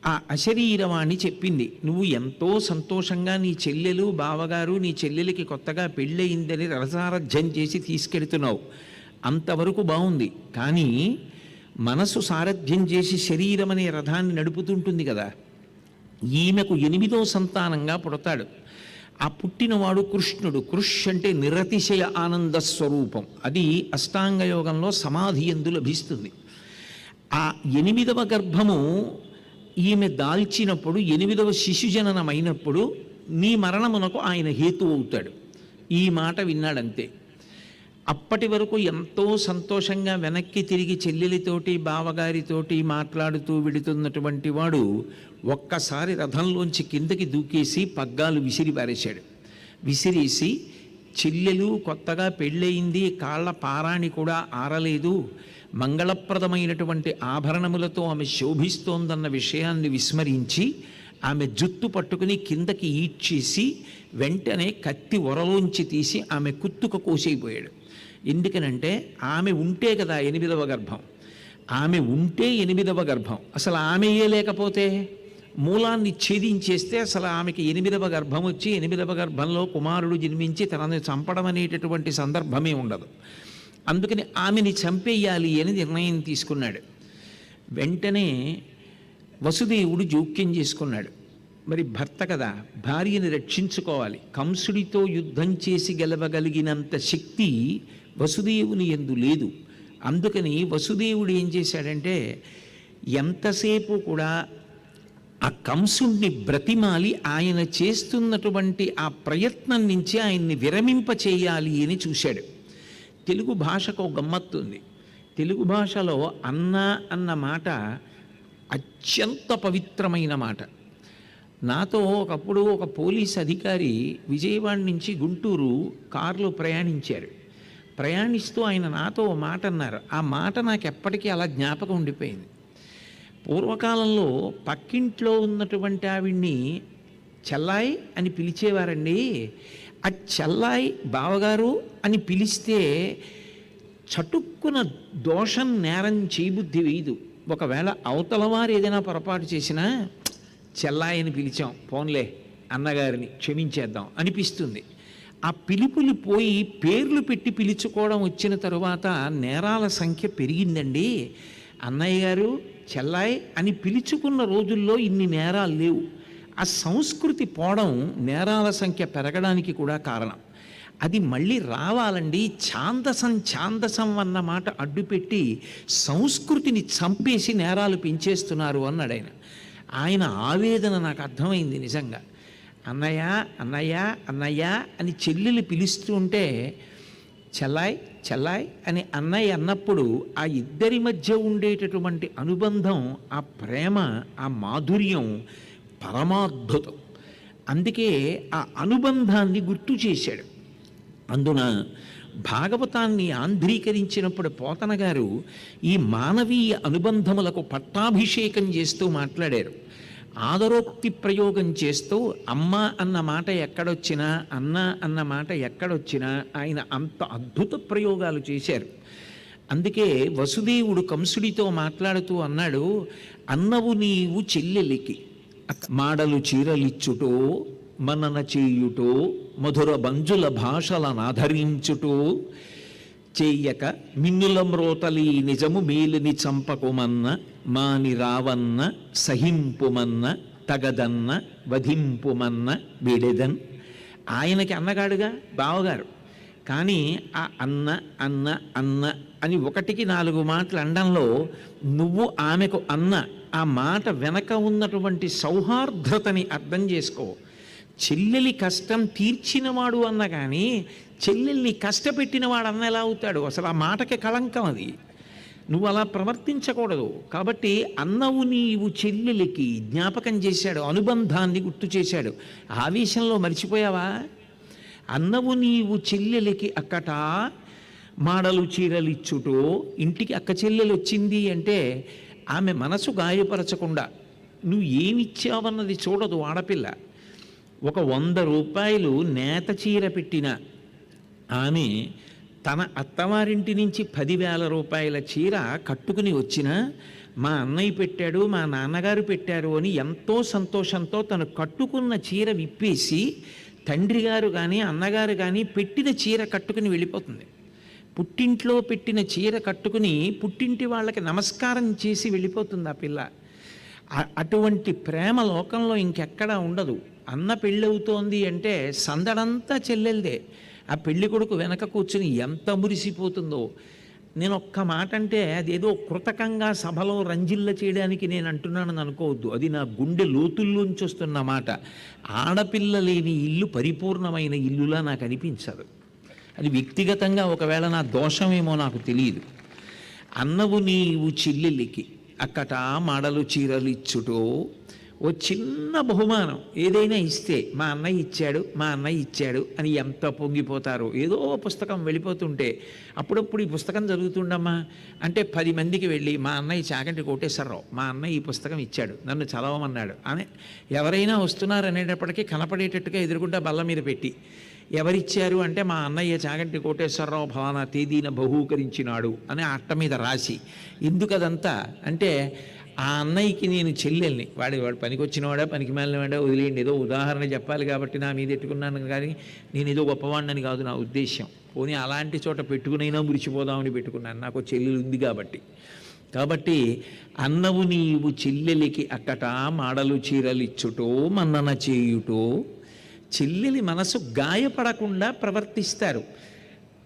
ఆ అశరీరవాణి చెప్పింది, నువ్వు ఎంతో సంతోషంగా నీ చెల్లెలు బావగారు నీ చెల్లెలికి కొత్తగా పెళ్ళయిందని రసారధ్యం చేసి తీసుకెడుతున్నావు, అంతవరకు బాగుంది. కానీ మనసు సారథ్యం చేసి శరీరం అనే రథాన్ని నడుపుతుంటుంది కదా, ఈమెకు 8వ సంతానంగా పుడతాడు. ఆ పుట్టినవాడు కృష్ణుడు. కృష్ అంటే నిరతిశయ ఆనంద స్వరూపం. అది అష్టాంగయోగంలో సమాధి యందు లభిస్తుంది. ఆ 8వ గర్భము ఈమె దాల్చినప్పుడు, 8వ శిశుజననమైనప్పుడు నీ మరణమునకు ఆయన హేతు అవుతాడు. ఈ మాట విన్నాడంతే. అప్పటి వరకు ఎంతో సంతోషంగా వెనక్కి తిరిగి చెల్లెలితోటి బావగారితోటి మాట్లాడుతూ విడుతున్నటువంటి వాడు ఒక్కసారి రథంలోంచి కిందకి దూకేసి పగ్గాలు విసిరి పారేశాడు. విసిరేసి చెల్లెలు కొత్తగా పెళ్ళయింది, కాళ్ళ పారాణి కూడా ఆరలేదు, మంగళప్రదమైనటువంటి ఆభరణములతో ఆమె శోభిస్తోందన్న విషయాన్ని విస్మరించి ఆమె జుత్తు పట్టుకుని కిందకి ఈడ్చేసి వెంటనే కత్తి ఒరలోంచి తీసి ఆమె కుత్తుక కోసైపోయాడు. ఎందుకనంటే ఆమె ఉంటే కదా 8వ గర్భం, ఆమె ఉంటే 8వ గర్భం. అసలు ఆమెయే లేకపోతే మూలాన్ని ఛేదించేస్తే అసలు ఆమెకి 8వ గర్భం వచ్చి 8వ గర్భంలో కుమారుడు జన్మించి తనని చంపడం అనేటటువంటి సందర్భమే ఉండదు. అందుకని ఆమెని చంపేయాలి అని నిర్ణయం తీసుకున్నాడు. వెంటనే వసుదేవుడు జోక్యం చేసుకున్నాడు. మరి భర్త కదా, భార్యని రక్షించుకోవాలి. కంసుడితో యుద్ధం చేసి గెలవగలిగినంత శక్తి వసుదేవుని యందు లేదు. అందుకని వసుదేవుడు ఏం చేశాడంటే ఎంతసేపు కూడా ఆ కంసుడిని బ్రతిమాలి ఆయన చేస్తున్నటువంటి ఆ ప్రయత్నం నుంచి ఆయన్ని విరమింపచేయాలి అని చూశాడు. తెలుగు భాషకు ఒక గమ్మత్తు ఉంది. తెలుగు భాషలో అన్న మాట అత్యంత పవిత్రమైన మాట. నాతో ఒకప్పుడు ఒక పోలీస్ అధికారి విజయవాడ నుంచి గుంటూరు కారులో ప్రయాణించారు. ప్రయాణిస్తూ ఆయన నాతో ఓ మాట అన్నారు. ఆ మాట నాకు ఎప్పటికీ అలా జ్ఞాపకం ఉండిపోయింది. పూర్వకాలంలో పక్కింట్లో ఉన్నటువంటి ఆవిడ్ని చెల్లాయి అని పిలిచేవారండి. ఆ చెల్లాయి బావగారు అని పిలిస్తే చటుక్కున దోషం నేరం చేయబుద్ధి వేయదు. ఒకవేళ అవతల వారు ఏదైనా పొరపాటు చేసినా చెల్లాయని పిలిచాం, పోన్లే అన్నగారిని క్షమించేద్దాం అనిపిస్తుంది. ఆ పిలుపులు పోయి పేర్లు పెట్టి పిలుచుకోవడం వచ్చిన తరువాత నేరాల సంఖ్య పెరిగిందండి. అన్నయ్య గారు, చెల్లాయ్ అని పిలుచుకున్న రోజుల్లో ఇన్ని నేరాలు లేవు. ఆ సంస్కృతి పోవడం నేరాల సంఖ్య పెరగడానికి కూడా కారణం. అది మళ్ళీ రావాలండి. ఛాందసం అన్న మాట అడ్డుపెట్టి సంస్కృతిని చంపేసి నేరాలు పెంచేస్తున్నారు అన్నాడు ఆయన. ఆయన ఆవేదన నాకు అర్థమైంది నిజంగా. అన్నయ్య అన్నయ్య అన్నయ్య అని చెల్లెలు పిలుస్తూ ఉంటే చెల్లాయ్ చెల్లాయ్ అని అన్నయ్య అన్నప్పుడు ఆ ఇద్దరి మధ్య ఉండేటటువంటి అనుబంధం, ఆ ప్రేమ, ఆ మాధుర్యం పరమాద్భుతం. అందుకే ఆ అనుబంధాన్ని గుర్తు చేశాడు. అందున భాగవతాన్ని ఆంధ్రీకరించినప్పుడు పోతన గారు ఈ మానవీయ అనుబంధములకు పట్టాభిషేకం చేస్తూ మాట్లాడారు. ఆదరోక్తి ప్రయోగం చేస్తూ అమ్మ అన్న మాట ఎక్కడొచ్చినా, అన్న అన్న మాట ఎక్కడొచ్చినా ఆయన అంత అద్భుత ప్రయోగాలు చేశారు. అందుకే వసుదేవుడు కంసుడితో మాట్లాడుతూ అన్నాడు, అన్నవు నీవు చెల్లెలికి మాడలు చీరలిచ్చుటో మనన చేయుటో మధుర బంజుల భాషలనాధరించుటో చెయ్యక మిన్నుల మ్రోతలి నిజము మేలిని చంపకుమన్న మాని రావన్న సహింపుమన్న తగదన్న వధింపుమన్న వీడెదన్. ఆయనకి అన్నగాడుగా బావగారు, కానీ ఆ అన్న అన్న అన్న అని 1-4 మాటలు అనడంలో నువ్వు ఆమెకు అన్న ఆ మాట వెనక ఉన్నటువంటి సౌహార్ద్రతని అర్థం చేసుకో. చెల్లెలి కష్టం తీర్చినవాడు అన్న కానీ చెల్లెల్ని కష్టపెట్టినవాడు అన్న ఎలా అవుతాడు? అసలు ఆ మాటకి కళంకం అది. నువ్వు అలా ప్రవర్తించకూడదు. కాబట్టి అన్నవు నీవు చెల్లెలికి జ్ఞాపకం చేశాడు, అనుబంధాన్ని గుర్తు చేశాడు. ఆవేశంలో మర్చిపోయావా? అన్నవు నీవు చెల్లెలికి అక్కట మాడలు చీరలిచ్చుటో, ఇంటికి అక్క చెల్లెలు వచ్చింది అంటే ఆమె మనసు గాయపరచకుండా నువ్వు ఏమిచ్చావన్నది చూడదు ఆడపిల్ల. ఒక 100 రూపాయలు నేత చీర పెట్టిన ఆమె తన అత్తవారింటి నుంచి 10,000 రూపాయల చీర కట్టుకుని వచ్చిన మా అన్నయ్య పెట్టాడు, మా నాన్నగారు పెట్టారు అని ఎంతో సంతోషంతో తను కట్టుకున్న చీర విప్పేసి తండ్రి గారు కానీ అన్నగారు కానీ పెట్టిన చీర కట్టుకుని వెళ్ళిపోతుంది. పుట్టింట్లో పెట్టిన చీర కట్టుకుని పుట్టింటి వాళ్ళకి నమస్కారం చేసి వెళ్ళిపోతుంది ఆ పిల్ల. అటువంటి ప్రేమ లోకంలో ఇంకెక్కడా ఉండదు. అన్న పెళ్ళవుతోంది అంటే సందడంతా చెల్లెలదే. ఆ పెళ్లి కొడుకు వెనక కూర్చుని ఎంత మురిసిపోతుందో. నేను ఒక్క మాట అంటే అదేదో కృతకంగా సభలో రంజిల్ల చేయడానికి నేను అంటున్నానని అనుకోవద్దు. అది నా గుండె లోతుల్లోంచి వస్తున్న మాట. ఆడపిల్ల లేని ఇల్లు పరిపూర్ణమైన ఇల్లులా నాకు అనిపించదు. అది వ్యక్తిగతంగా ఒకవేళ నా దోషమేమో నాకు తెలియదు. అన్నవు నీవు చెల్లెలికి అక్కట మాడలు చీరలు ఇచ్చుటో, ఓ చిన్న బహుమానం ఏదైనా ఇస్తే మా అన్నయ్య ఇచ్చాడు, మా అన్నయ్య ఇచ్చాడు అని ఎంత పొంగిపోతారో. ఏదో పుస్తకం వెళ్ళిపోతుంటే అప్పుడప్పుడు ఈ పుస్తకం చదువుతుండమ్మా అంటే 10 మందికి వెళ్ళి మా అన్నయ్య చాగంటి కోటేశ్వరరావు మా అన్నయ్య ఈ పుస్తకం ఇచ్చాడు, నన్ను చదవమన్నాడు అని ఎవరైనా వస్తున్నారు అనేటప్పటికీ కనపడేటట్టుగా ఎదురుకుంటా బల్ల మీద పెట్టి ఎవరిచ్చారు అంటే మా అన్నయ్య చాగంటి కోటేశ్వరరావు ఫలానా తేదీన బహూకరించినాడు అని అట్ట మీద రాసి. ఎందుకు అదంతా అంటే ఆ అన్నయ్యకి నేను చెల్లెల్ని, వాడు పనికి వచ్చినవాడా పనికి మాలినవాడా వదిలేయండి, ఏదో ఉదాహరణ చెప్పాలి కాబట్టి నా మీద ఎట్టుకున్నాను, కానీ నేను ఏదో గొప్పవాడిని కాదు నా ఉద్దేశ్యం. పోనీ అలాంటి చోట పెట్టుకునైనా మురిచిపోదామని పెట్టుకున్నాను, నాకు చెల్లెలు ఉంది కాబట్టి. కాబట్టి అన్నవు నీవు చెల్లెలికి అక్కట మాడలు చీరలిచ్చుటో మన్నన చేయుటో. చెల్లెలి మనసు గాయపడకుండా ప్రవర్తిస్తారు.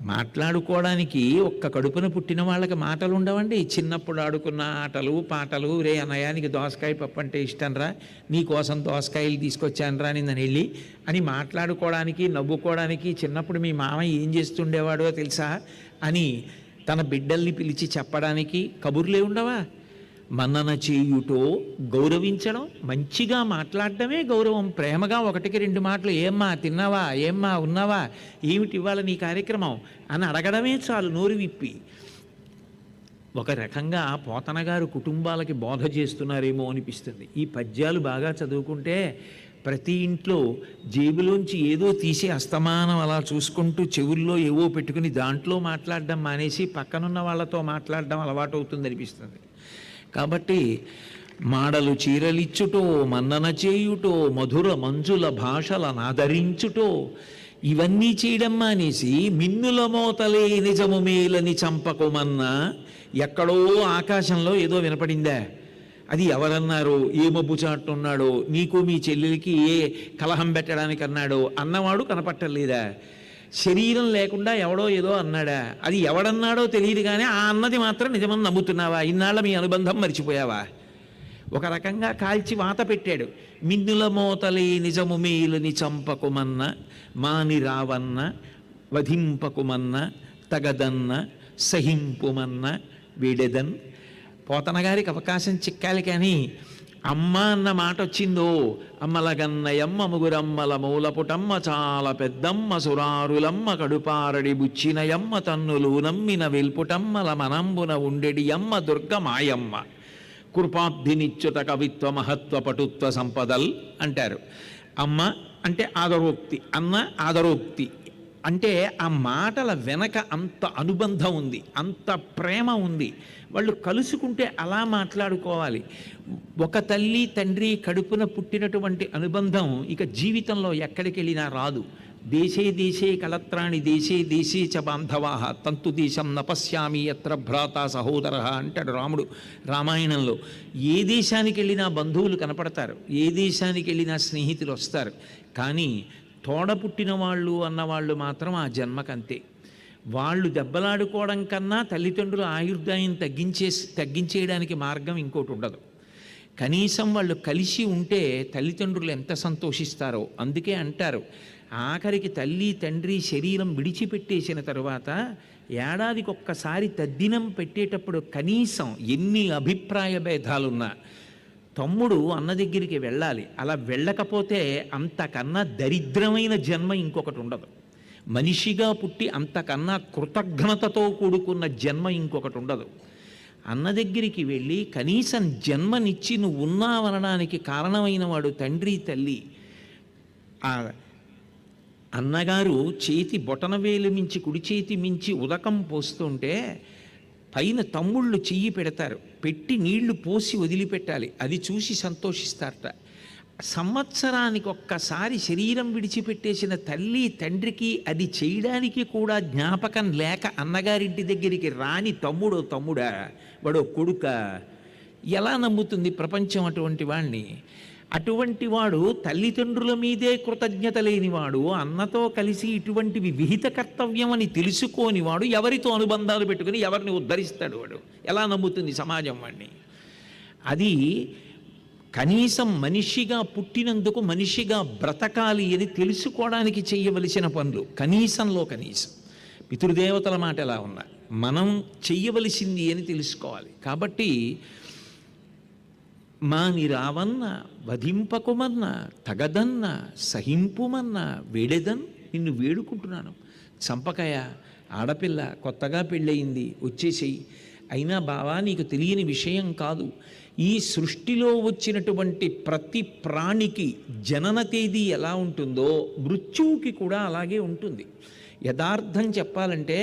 మాట్లాడుకోవడానికి ఒక్క కడుపున పుట్టిన వాళ్ళకి మాటలు ఉండవండి. చిన్నప్పుడు ఆడుకున్న ఆటలు పాటలు, రే అన్నయానికి దోసకాయ పప్పు అంటే ఇష్టం రా, నీ కోసం దోసకాయలు తీసుకొచ్చాను రా నిన్న వెళ్ళి అని మాట్లాడుకోవడానికి నవ్వుకోవడానికి. చిన్నప్పుడు మీ మామయ్య ఏం చేస్తుండేవాడో తెలుసా అని తన బిడ్డల్ని పిలిచి చెప్పడానికి కబుర్లే ఉండవా? మన్నన చేయుటో, గౌరవించడం, మంచిగా మాట్లాడడమే గౌరవం. ప్రేమగా 1-2 మాటలు, ఏమ్మా తిన్నావా, ఏమ్మా ఉన్నావా, ఏమిటి ఇవ్వాలి నీ కార్యక్రమం అని అడగడమే చాలు నోరు విప్పి. ఒక రకంగా పోతన గారు కుటుంబాలకి బోధ చేస్తున్నారేమో అనిపిస్తుంది. ఈ పద్యాలు బాగా చదువుకుంటే ప్రతి ఇంట్లో జేబులోంచి ఏదో తీసి అస్తమానం అలా చూసుకుంటూ చెవుల్లో ఏవో పెట్టుకుని దాంట్లో మాట్లాడడం మానేసి పక్కనున్న వాళ్ళతో మాట్లాడడం అలవాటు అవుతుంది అనిపిస్తుంది. కాబట్టి మాడలు చీరలిచ్చుటో మన్నన చేయుటో మధుర మంజుల భాషలనాదరించుటో ఇవన్నీ చేయడం మానేసి మిన్నుల మోతలే నిజము మేలని చంపకుమన్నా ఎక్కడో ఆకాశంలో ఏదో వినపడిందా? అది ఎవరన్నారో, ఏ మబ్బు చాటున్నాడో, నీకు మీ చెల్లెలికి ఏ కలహం పెట్టడానికి అన్నాడో అన్నవాడు కనపట్టలేదా? శరీరం లేకుండా ఎవడో ఏదో అన్నాడా? అది ఎవడన్నాడో తెలియదు కానీ ఆ అన్నది మాత్రం నిజమని నమ్ముతున్నావా? ఇన్నాళ్ళ మీ అనుబంధం మర్చిపోయావా? ఒక రకంగా కాల్చి వాత పెట్టాడు. మిన్నుల మోతలే నిజము మేలుని చంపకుమన్న మాని రావన్న వధింపకుమన్న తగదన్న సహింపుమన్న వీడెదన్. పోతన గారికి అవకాశం చిక్కాలి కానీ అమ్మ అన్న మాట వచ్చిందో, అమ్మలగన్నయమ్మ ముగురమ్మల మూలపుటమ్మ చాలా పెద్దమ్మ సురారులమ్మ కడుపారడి బుచ్చినయమ్మ తన్నులు నమ్మిన వెల్పుటమ్మల మనంబున ఉండెడి అమ్మ దుర్గ మాయమ్మ కృపాబ్ధినిచ్యుత కవిత్వ మహత్వ పటుత్వ సంపదల్ అంటారు. అమ్మ అంటే ఆదరోక్తి, అన్న ఆదరోక్తి అంటే ఆ మాటల వెనక అంత అనుబంధం ఉంది, అంత ప్రేమ ఉంది. వాళ్ళు కలుసుకుంటే అలా మాట్లాడుకోవాలి. ఒక తల్లి తండ్రి కడుపున పుట్టినటువంటి అనుబంధం ఇక జీవితంలో ఎక్కడికి వెళ్ళినా రాదు. దేశే దేశే కలత్రాణి దేశే దేశే చ బాంధవాః తంతు దేశం నపశ్యామి యత్ర భ్రాత సహోదరః అంటాడు రాముడు రామాయణంలో. ఏ దేశానికి వెళ్ళినా బంధువులు కనపడతారు, ఏ దేశానికి వెళ్ళినా స్నేహితులు వస్తారు. కానీ తోడ పుట్టిన వాళ్ళు అన్నవాళ్ళు మాత్రం ఆ జన్మకంతే. వాళ్ళు దెబ్బలాడుకోవడం కన్నా తల్లిదండ్రుల ఆయుర్దాయం తగ్గించేయడానికి మార్గం ఇంకోటి ఉండదు. కనీసం వాళ్ళు కలిసి ఉంటే తల్లిదండ్రులు ఎంత సంతోషిస్తారో. అందుకే అంటారు, ఆఖరికి తల్లి తండ్రి శరీరం విడిచిపెట్టేసిన తరువాత ఏడాదికి ఒక్కసారి తద్దినం పెట్టేటప్పుడు కనీసం ఎన్ని అభిప్రాయ భేదాలున్నా తమ్ముడు అన్న దగ్గరికి వెళ్ళాలి. అలా వెళ్ళకపోతే అంతకన్నా దరిద్రమైన జన్మ ఇంకొకటి ఉండదు. మనిషిగా పుట్టి అంతకన్నా కృతజ్ఞతతో కూడుకున్న జన్మ ఇంకొకటి ఉండదు. అన్న దగ్గరికి వెళ్ళి కనీసం జన్మనిచ్చి నువ్వు ఉన్నావనడానికి కారణమైన వాడు తండ్రి తల్లి. ఆ అన్నగారు చేతి బొటనవేలు మించి కుడి చేతి మించి ఉదకం పోస్తుంటే పైన తమ్ముళ్ళు చెయ్యి పెడతారు, పెట్టి నీళ్లు పోసి వదిలిపెట్టాలి. అది చూసి సంతోషిస్తారట. సంవత్సరానికి ఒక్కసారి శరీరం విడిచిపెట్టేసిన తల్లి తండ్రికి అది చేయడానికి కూడా జ్ఞాపకం లేక అన్నగారింటి దగ్గరికి రాని తమ్ముడా వాడు కొడుక ఎలా నమ్ముతుంది ప్రపంచం అటువంటి వాణ్ణి? అటువంటి వాడు తల్లిదండ్రుల మీదే కృతజ్ఞత లేనివాడు, అన్నతో కలిసి ఇటువంటివి విహిత కర్తవ్యం అని తెలుసుకోనివాడు ఎవరితో అనుబంధాలు పెట్టుకుని ఎవరిని ఉద్ధరిస్తాడు? వాడు ఎలా నమ్ముతుంది సమాజం వాణ్ణి? అది కనీసం మనిషిగా పుట్టినందుకు మనిషిగా బ్రతకాలి అని తెలుసుకోవడానికి చేయవలసిన పనులు కనీసంలో కనీసం. పితృదేవతల మాట ఎలా ఉన్నా మనం చెయ్యవలసింది అని తెలుసుకోవాలి. కాబట్టి మాని రావన్న వధింపకుమన్న తగదన్న సహింపుమన్న వేడెదన్. నిన్ను వేడుకుంటున్నాను, చంపకయ, ఆడపిల్ల కొత్తగా పెళ్ళయింది, వచ్చేసేయి. అయినా బావా నీకు తెలియని విషయం కాదు, ఈ సృష్టిలో వచ్చినటువంటి ప్రతి ప్రాణికి జనన తేదీ ఎలా ఉంటుందో మృత్యువుకి కూడా అలాగే ఉంటుంది. యథార్థం చెప్పాలంటే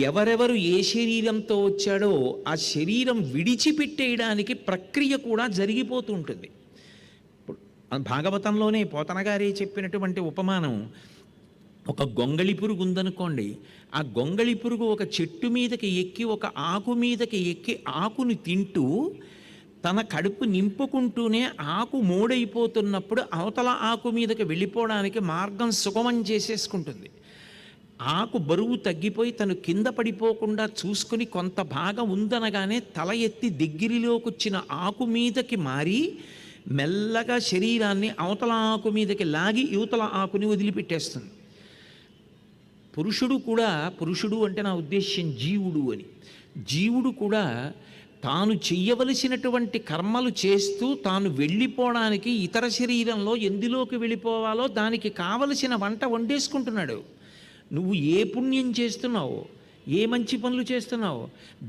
ఎవరెవరు ఏ శరీరంతో వచ్చాడో ఆ శరీరం విడిచిపెట్టేయడానికి ప్రక్రియ కూడా జరిగిపోతూ ఉంటుంది. భాగవతంలోనే పోతన గారే చెప్పినటువంటి ఉపమానం, ఒక గొంగళి పురుగు ఉందనుకోండి, ఆ గొంగళి పురుగు ఒక చెట్టు మీదకి ఎక్కి ఒక ఆకు మీదకి ఎక్కి ఆకుని తింటూ తన కడుపు నింపుకుంటూనే ఆకు మూడైపోతున్నప్పుడు అవతల ఆకు మీదకి వెళ్ళిపోవడానికి మార్గం సుగమం చేసేసుకుంటుంది. ఆకు బరువు తగ్గిపోయి తను కింద పడిపోకుండా చూసుకుని కొంత భాగం ఉందనగానే తల ఎత్తి దగ్గరలోకి వచ్చిన ఆకు మీదకి మారి మెల్లగా శరీరాన్ని అవతల ఆకు మీదకి లాగి యువతల ఆకుని వదిలిపెట్టేస్తుంది. పురుషుడు అంటే నా ఉద్దేశ్యం జీవుడు అని. జీవుడు కూడా తాను చెయ్యవలసినటువంటి కర్మలు చేస్తూ తాను వెళ్ళిపోవడానికి ఇతర శరీరంలో ఎందులోకి వెళ్ళిపోవాలో దానికి కావలసిన వంట వండేసుకుంటున్నాడు. నువ్వు ఏ పుణ్యం చేస్తున్నావో, ఏ మంచి పనులు చేస్తున్నావో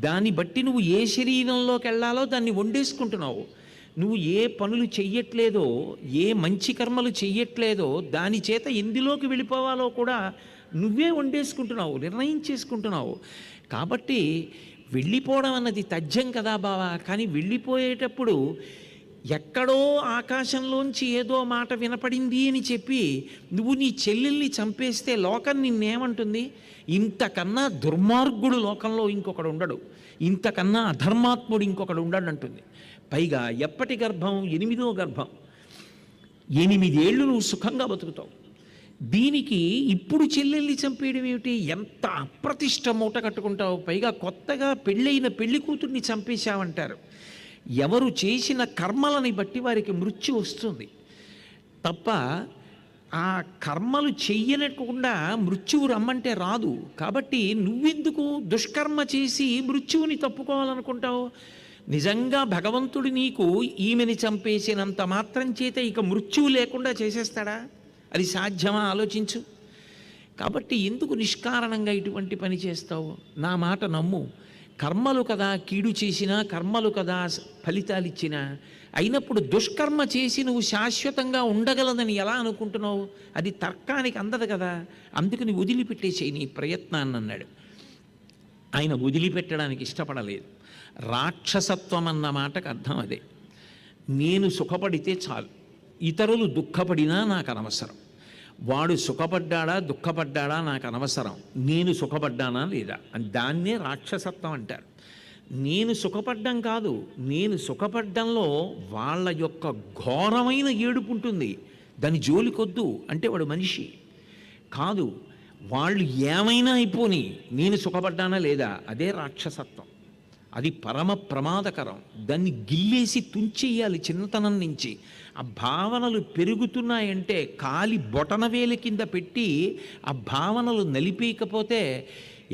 దాన్ని బట్టి నువ్వు ఏ శరీరంలోకి వెళ్ళాలో దాన్ని వండేసుకుంటున్నావు. నువ్వు ఏ పనులు చెయ్యట్లేదో, ఏ మంచి కర్మలు చెయ్యట్లేదో దాని చేత ఎందులోకి వెళ్ళిపోవాలో కూడా నువ్వే వండేసుకుంటున్నావు, నిర్ణయం చేసుకుంటున్నావు. కాబట్టి వెళ్ళిపోవడం అన్నది తథ్యం కదా బావా, కానీ వెళ్ళిపోయేటప్పుడు ఎక్కడో ఆకాశంలోంచి ఏదో మాట వినపడింది అని చెప్పి నువ్వు నీ చెల్లెల్ని చంపేస్తే లోకం నిన్నేమంటుంది? ఇంతకన్నా దుర్మార్గుడు లోకంలో ఇంకొకడు ఉండడు, ఇంతకన్నా అధర్మాత్ముడు ఇంకొకడు ఉండడు అంటుంది. పైగా ఎప్పటి గర్భం? 8వ గర్భం. 8 ఏళ్ళు నువ్వు సుఖంగా బతుకుతావు. దీనికి ఇప్పుడు చెల్లెల్ని చంపేయడం ఏమిటి? ఎంత అప్రతిష్ట మూట కట్టుకుంటావు. పైగా కొత్తగా పెళ్ళైన పెళ్లి కూతుర్ని చంపేశావంటారు. ఎవరు చేసిన కర్మలని బట్టి వారికి మృత్యు వస్తుంది తప్ప ఆ కర్మలు చెయ్యనకుండా మృత్యువు రమ్మంటే రాదు. కాబట్టి నువ్వెందుకు దుష్కర్మ చేసి మృత్యువుని తప్పుకోవాలనుకుంటావు? నిజంగా భగవంతుడు నీకు ఈమెని చంపేసినంత మాత్రం చేత ఇక మృత్యువు లేకుండా చేసేస్తాడా? అది సాధ్యమా? ఆలోచించు. కాబట్టి ఎందుకు నిష్కారణంగా ఇటువంటి పని చేస్తావు? నా మాట నమ్ము. కర్మలు కదా కీడు చేసినా, కర్మలు కదా ఫలితాలు ఇచ్చినా, అయినప్పుడు దుష్కర్మ చేసి నువ్వు శాశ్వతంగా ఉండగలదని ఎలా అనుకుంటున్నావు? అది తర్కానికి అందదు కదా. అందుకని వదిలిపెట్టేసేయి నీ ప్రయత్నాన్ని అన్నాడు. ఆయన వదిలిపెట్టడానికి ఇష్టపడలేదు. రాక్షసత్వం అన్న మాటకు అర్థం అదే. నేను సుఖపడితే చాలు, ఇతరులు దుఃఖపడినా నాకు అనవసరం. వాడు సుఖపడ్డాడా దుఃఖపడ్డాడా నాకు అనవసరం, నేను సుఖపడ్డానా లేదా అని. దాన్నే రాక్షసత్వం అంటారు. నేను సుఖపడ్డం కాదు, నేను సుఖపడ్డంలో వాళ్ళ యొక్క ఘోరమైన ఏడుపు ఉంటుంది, దాని జోలికొద్దు అంటే వాడు మనిషి కాదు. వాళ్ళు ఏమైనా అయిపోని నేను సుఖపడ్డానా లేదా, అదే రాక్షసత్వం. అది పరమ ప్రమాదకరం. దాన్ని గిల్లేసి తుంచేయాలి చిన్నతనం నుంచి. ఆ భావనలు పెరుగుతున్నాయంటే కాలి బొటనవేలు కింద పెట్టి ఆ భావనలు నలిపేయకపోతే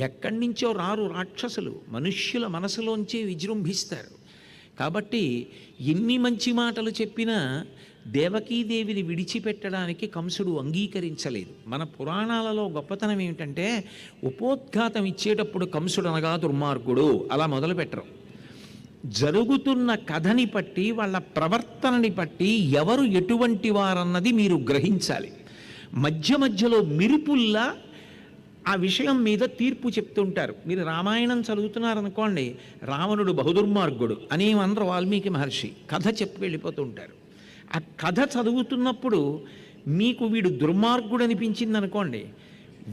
ఎక్కడి నుంచో రారు రాక్షసులు, మనుష్యుల మనసులోంచి విజృంభిస్తారు. కాబట్టి ఎన్ని మంచి మాటలు చెప్పినా దేవకీదేవిని విడిచిపెట్టడానికి కంసుడు అంగీకరించలేదు. మన పురాణాలలో గొప్పతనం ఏమిటంటే ఉపోద్ఘాతం ఇచ్చేటప్పుడు కంసుడు అనగా దుర్మార్గుడు అలా మొదలు పెట్టరు. జరుగుతున్న కథని బట్టి వాళ్ళ ప్రవర్తనని బట్టి ఎవరు ఎటువంటి వారన్నది మీరు గ్రహించాలి. మధ్య మధ్యలో మిరుపుల్లా ఆ విషయం మీద తీర్పు చెప్తుంటారు. మీరు రామాయణం చదువుతున్నారనుకోండి, రావణుడు బహుదుర్మార్గుడు అని అందరూ వాల్మీకి మహర్షి కథ చెప్పి వెళ్ళిపోతూ ఉంటారు. ఆ కథ చదువుతున్నప్పుడు మీకు వీడు దుర్మార్గుడు అనిపించింది అనుకోండి,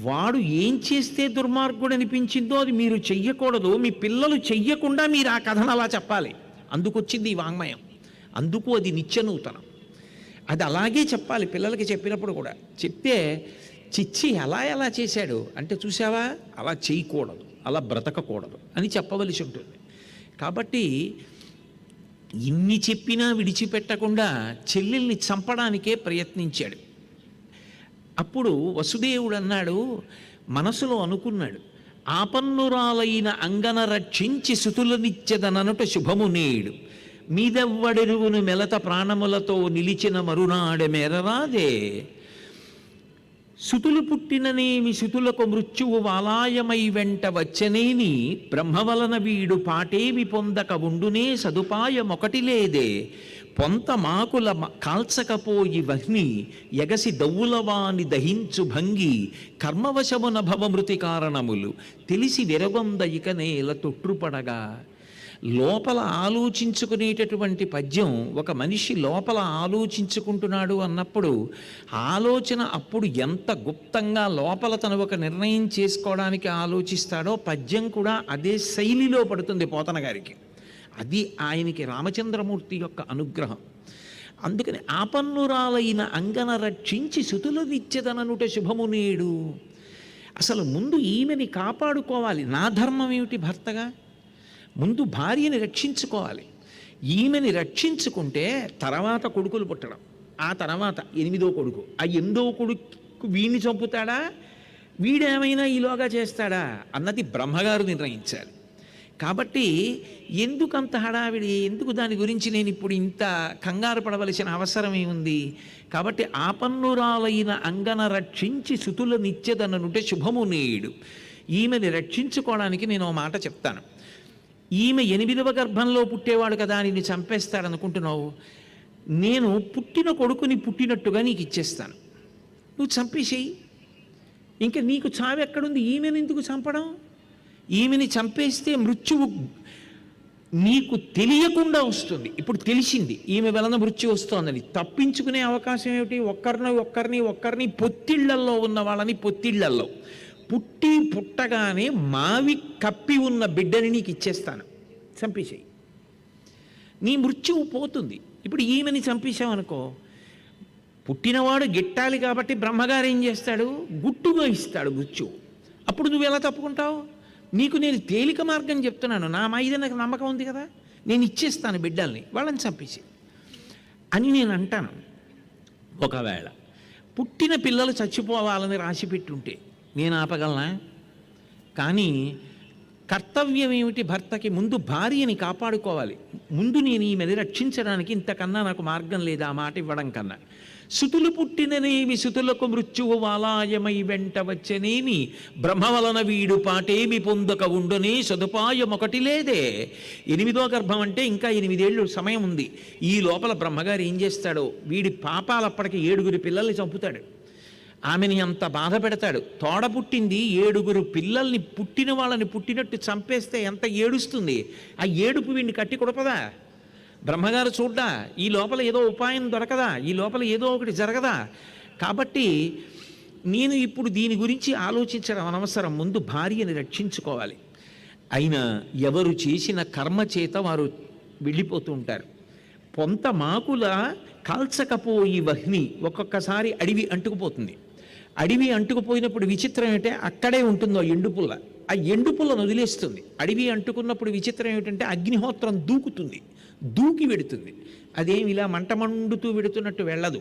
వాడు ఏం చేస్తే దుర్మార్గుడు అనిపించిందో అది మీరు చెయ్యకూడదు, మీ పిల్లలు చెయ్యకుండా మీరు ఆ కథను అలా చెప్పాలి. అందుకొచ్చింది ఈ వాంగ్మయం. అందుకు అది నిత్యనూతనం. అది అలాగే చెప్పాలి పిల్లలకి. చెప్పినప్పుడు కూడా చెప్తే చిచ్చి ఎలా చేశాడు అంటే, చూసావా అలా చేయకూడదు, అలా బ్రతకకూడదు అని చెప్పవలసి ఉంటుంది. కాబట్టి ఇన్ని చెప్పినా విడిచిపెట్టకుండా చెల్లెల్ని చంపడానికే ప్రయత్నించాడు. అప్పుడు వసుదేవుడు అన్నాడు, మనసులో అనుకున్నాడు, ఆపన్నురాలైన అంగన రక్షించి సుతులనిచ్చెదననుట శుభము నేడు, మీదెవ్వడెరువును మెలత ప్రాణములతో నిలిచిన మరునాడ మెరరాదే. సుతులు పుట్టిననేమి సుతులకు మృత్యువు వాలాయమై వెంట వచ్చనేని, బ్రహ్మవలన వీడు పాటేమి పొందక ఉండునే సదుపాయమొకటి లేదే. పొంత మాకుల కాల్చకపోయి వహ్ని, ఎగసి దవ్వులవాని దహించు భంగి, కర్మవశమున భవమృతి కారణములు తెలిసి విరగొంద ఇక నేల తొట్టుపడగా. లోపల ఆలోచించుకునేటటువంటి పద్యం, ఒక మనిషి లోపల ఆలోచించుకుంటున్నాడు అన్నప్పుడు ఆలోచన అప్పుడు ఎంత గుప్తంగా లోపల తను ఒక నిర్ణయం చేసుకోవడానికి ఆలోచిస్తాడో పద్యం కూడా అదే శైలిలో పడుతుంది పోతన గారికి. అది ఆయనకి రామచంద్రమూర్తి యొక్క అనుగ్రహం. అందుకని ఆపన్నురాలైన అంగన రక్షించి సుతులనిచ్చెదననుట శుభము నేడు. అసలు ముందు ఈమెని కాపాడుకోవాలి. నా ధర్మం ఏమిటి భర్తగా? ముందు భార్యని రక్షించుకోవాలి. ఈమెని రక్షించుకుంటే తర్వాత కొడుకులు పుట్టడం, ఆ తర్వాత 8వ కొడుకు, ఆ 8వ కొడుకు వీడిని చంపుతాడా, వీడేమైనా ఈలోగా చేస్తాడా అన్నది బ్రహ్మగారు నిర్ణయించాలి. కాబట్టి ఎందుకు అంత హడావిడి, ఎందుకు దాని గురించి నేను ఇప్పుడు ఇంత కంగారు పడవలసిన అవసరం ఏముంది? కాబట్టి ఆపన్నురాలైన అంగన రక్షించి సుతులనిచ్చెదననుటే శుభము నేడు. ఈమెని రక్షించుకోవడానికి నేను ఓ మాట చెప్తాను. ఈమె 8వ గర్భంలో పుట్టేవాడు కదా, నిన్ను చంపేస్తాడనుకుంటున్నావు. నేను పుట్టిన కొడుకుని పుట్టినట్టుగా నీకు ఇచ్చేస్తాను, నువ్వు చంపేసేయి. ఇంకా నీకు చావు ఎక్కడుంది? ఈమెను ఎందుకు చంపడం? ఈమెని చంపేస్తే మృత్యువు నీకు తెలియకుండా వస్తుంది. ఇప్పుడు తెలిసింది ఈమె వలన మృత్యు వస్తోందని. తప్పించుకునే అవకాశం ఏమిటి? ఒక్కరిని పొత్తిళ్లల్లో ఉన్న వాళ్ళని పొత్తిళ్లల్లో పుట్టగానే మావి కప్పి ఉన్న బిడ్డని నీకు ఇచ్చేస్తాను, చంపేసేయి, నీ మృత్యువు పోతుంది. ఇప్పుడు ఈమెని చంపేశావనుకో, పుట్టినవాడు గిట్టాలి కాబట్టి బ్రహ్మగారు ఏం చేస్తాడు? గుట్టుగా ఇస్తాడు మృత్యువు. అప్పుడు నువ్వు ఎలా తప్పుకుంటావు? నీకు నేను తేలిక మార్గం చెప్తున్నాను, నా మీద నాకు నమ్మకం ఉంది కదా, నేను ఇచ్చేస్తాను బిడ్డల్ని, వాళ్ళని చంపేసి అని నేను అంటాను. ఒకవేళ పుట్టిన పిల్లలు చచ్చిపోవాలని రాసి పెట్టుంటే నేను ఆపగలనా? కానీ కర్తవ్యం ఏమిటి? భర్తకి ముందు భార్యని కాపాడుకోవాలి. ముందు నేను ఈమెని రక్షించడానికి ఇంతకన్నా నాకు మార్గం లేదా ఆ మాట ఇవ్వడం కన్నా. సుతులు పుట్టిననేమి సుతులకు మృత్యువు వాలాయమై వెంట వచ్చనేమి, బ్రహ్మ వలన వీడు పాటేమి పొందక ఉండునే సదుపాయం ఒకటి లేదే. 8వ గర్భం అంటే ఇంకా 8 ఏళ్ళు సమయం ఉంది. ఈ లోపల బ్రహ్మగారు ఏం చేస్తాడో, వీడి పాపాలప్పటికి 7 పిల్లల్ని చంపుతాడు, ఆమెని అంత బాధ పెడతాడు. తోడ పుట్టింది 7 పిల్లల్ని పుట్టిన వాళ్ళని పుట్టినట్టు చంపేస్తే ఎంత ఏడుస్తుంది. ఆ ఏడుపు వీడిని కట్టి కొడపదా? బ్రహ్మగారు చూడ్డా? ఈ లోపల ఏదో ఉపాయం దొరకదా? ఈ లోపల ఏదో ఒకటి జరగదా? కాబట్టి నేను ఇప్పుడు దీని గురించి ఆలోచించడం అనవసరం, ముందు భార్యని రక్షించుకోవాలి. అయినా ఎవరు చేసిన కర్మ చేత వారు వెళ్ళిపోతూ ఉంటారు. పొంత మాకుల కాల్చకపోయి వహ్ని, ఒక్కొక్కసారి అడవి అంటుకుపోతుంది. అడవి అంటుకుపోయినప్పుడు విచిత్రం ఏంటంటే అక్కడే ఉంటుందో ఎండుపుల్ల, ఆ ఎండుపుల్లను వదిలేస్తుంది. అడవి అంటుకున్నప్పుడు విచిత్రం ఏమిటంటే అగ్నిహోత్రం దూకి వెడుతుంది. అదేమి ఇలా మంట మండుతూ వెడుతున్నట్టు వెళ్ళదు.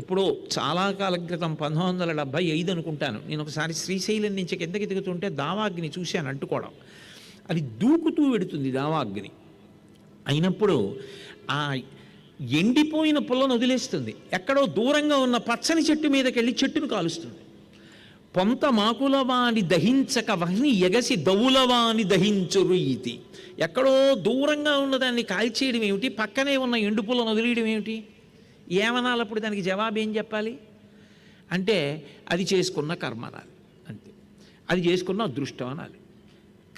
ఎప్పుడో చాలా కాలం క్రితం 1975 అనుకుంటాను, నేను ఒకసారి శ్రీశైలం నుంచి కిందకి దిగుతుంటే దావాగ్ని చూశాను అంటుకోవడం. అది దూకుతూ వెడుతుంది దావాగ్ని. అయినప్పుడు ఆ ఎండిపోయిన పుల్లను వదిలేస్తుంది, ఎక్కడో దూరంగా ఉన్న పచ్చని చెట్టు మీదకి వెళ్ళి చెట్టును కాలుస్తుంది. పొంత మాకులవాని దహించక వహ్ని ఎగసి దవులవాని దహించురు ఈతి. ఎక్కడో దూరంగా ఉన్నదాన్ని కాల్చేయడం ఏమిటి, పక్కనే ఉన్న ఎండుపులను వదిలేయడం ఏమిటి? ఏమనాలి అప్పుడు? దానికి జవాబు ఏం చెప్పాలి అంటే, అది చేసుకున్న కర్మ అనాలి, అంతే. అది చేసుకున్న అదృష్టం అనాలి.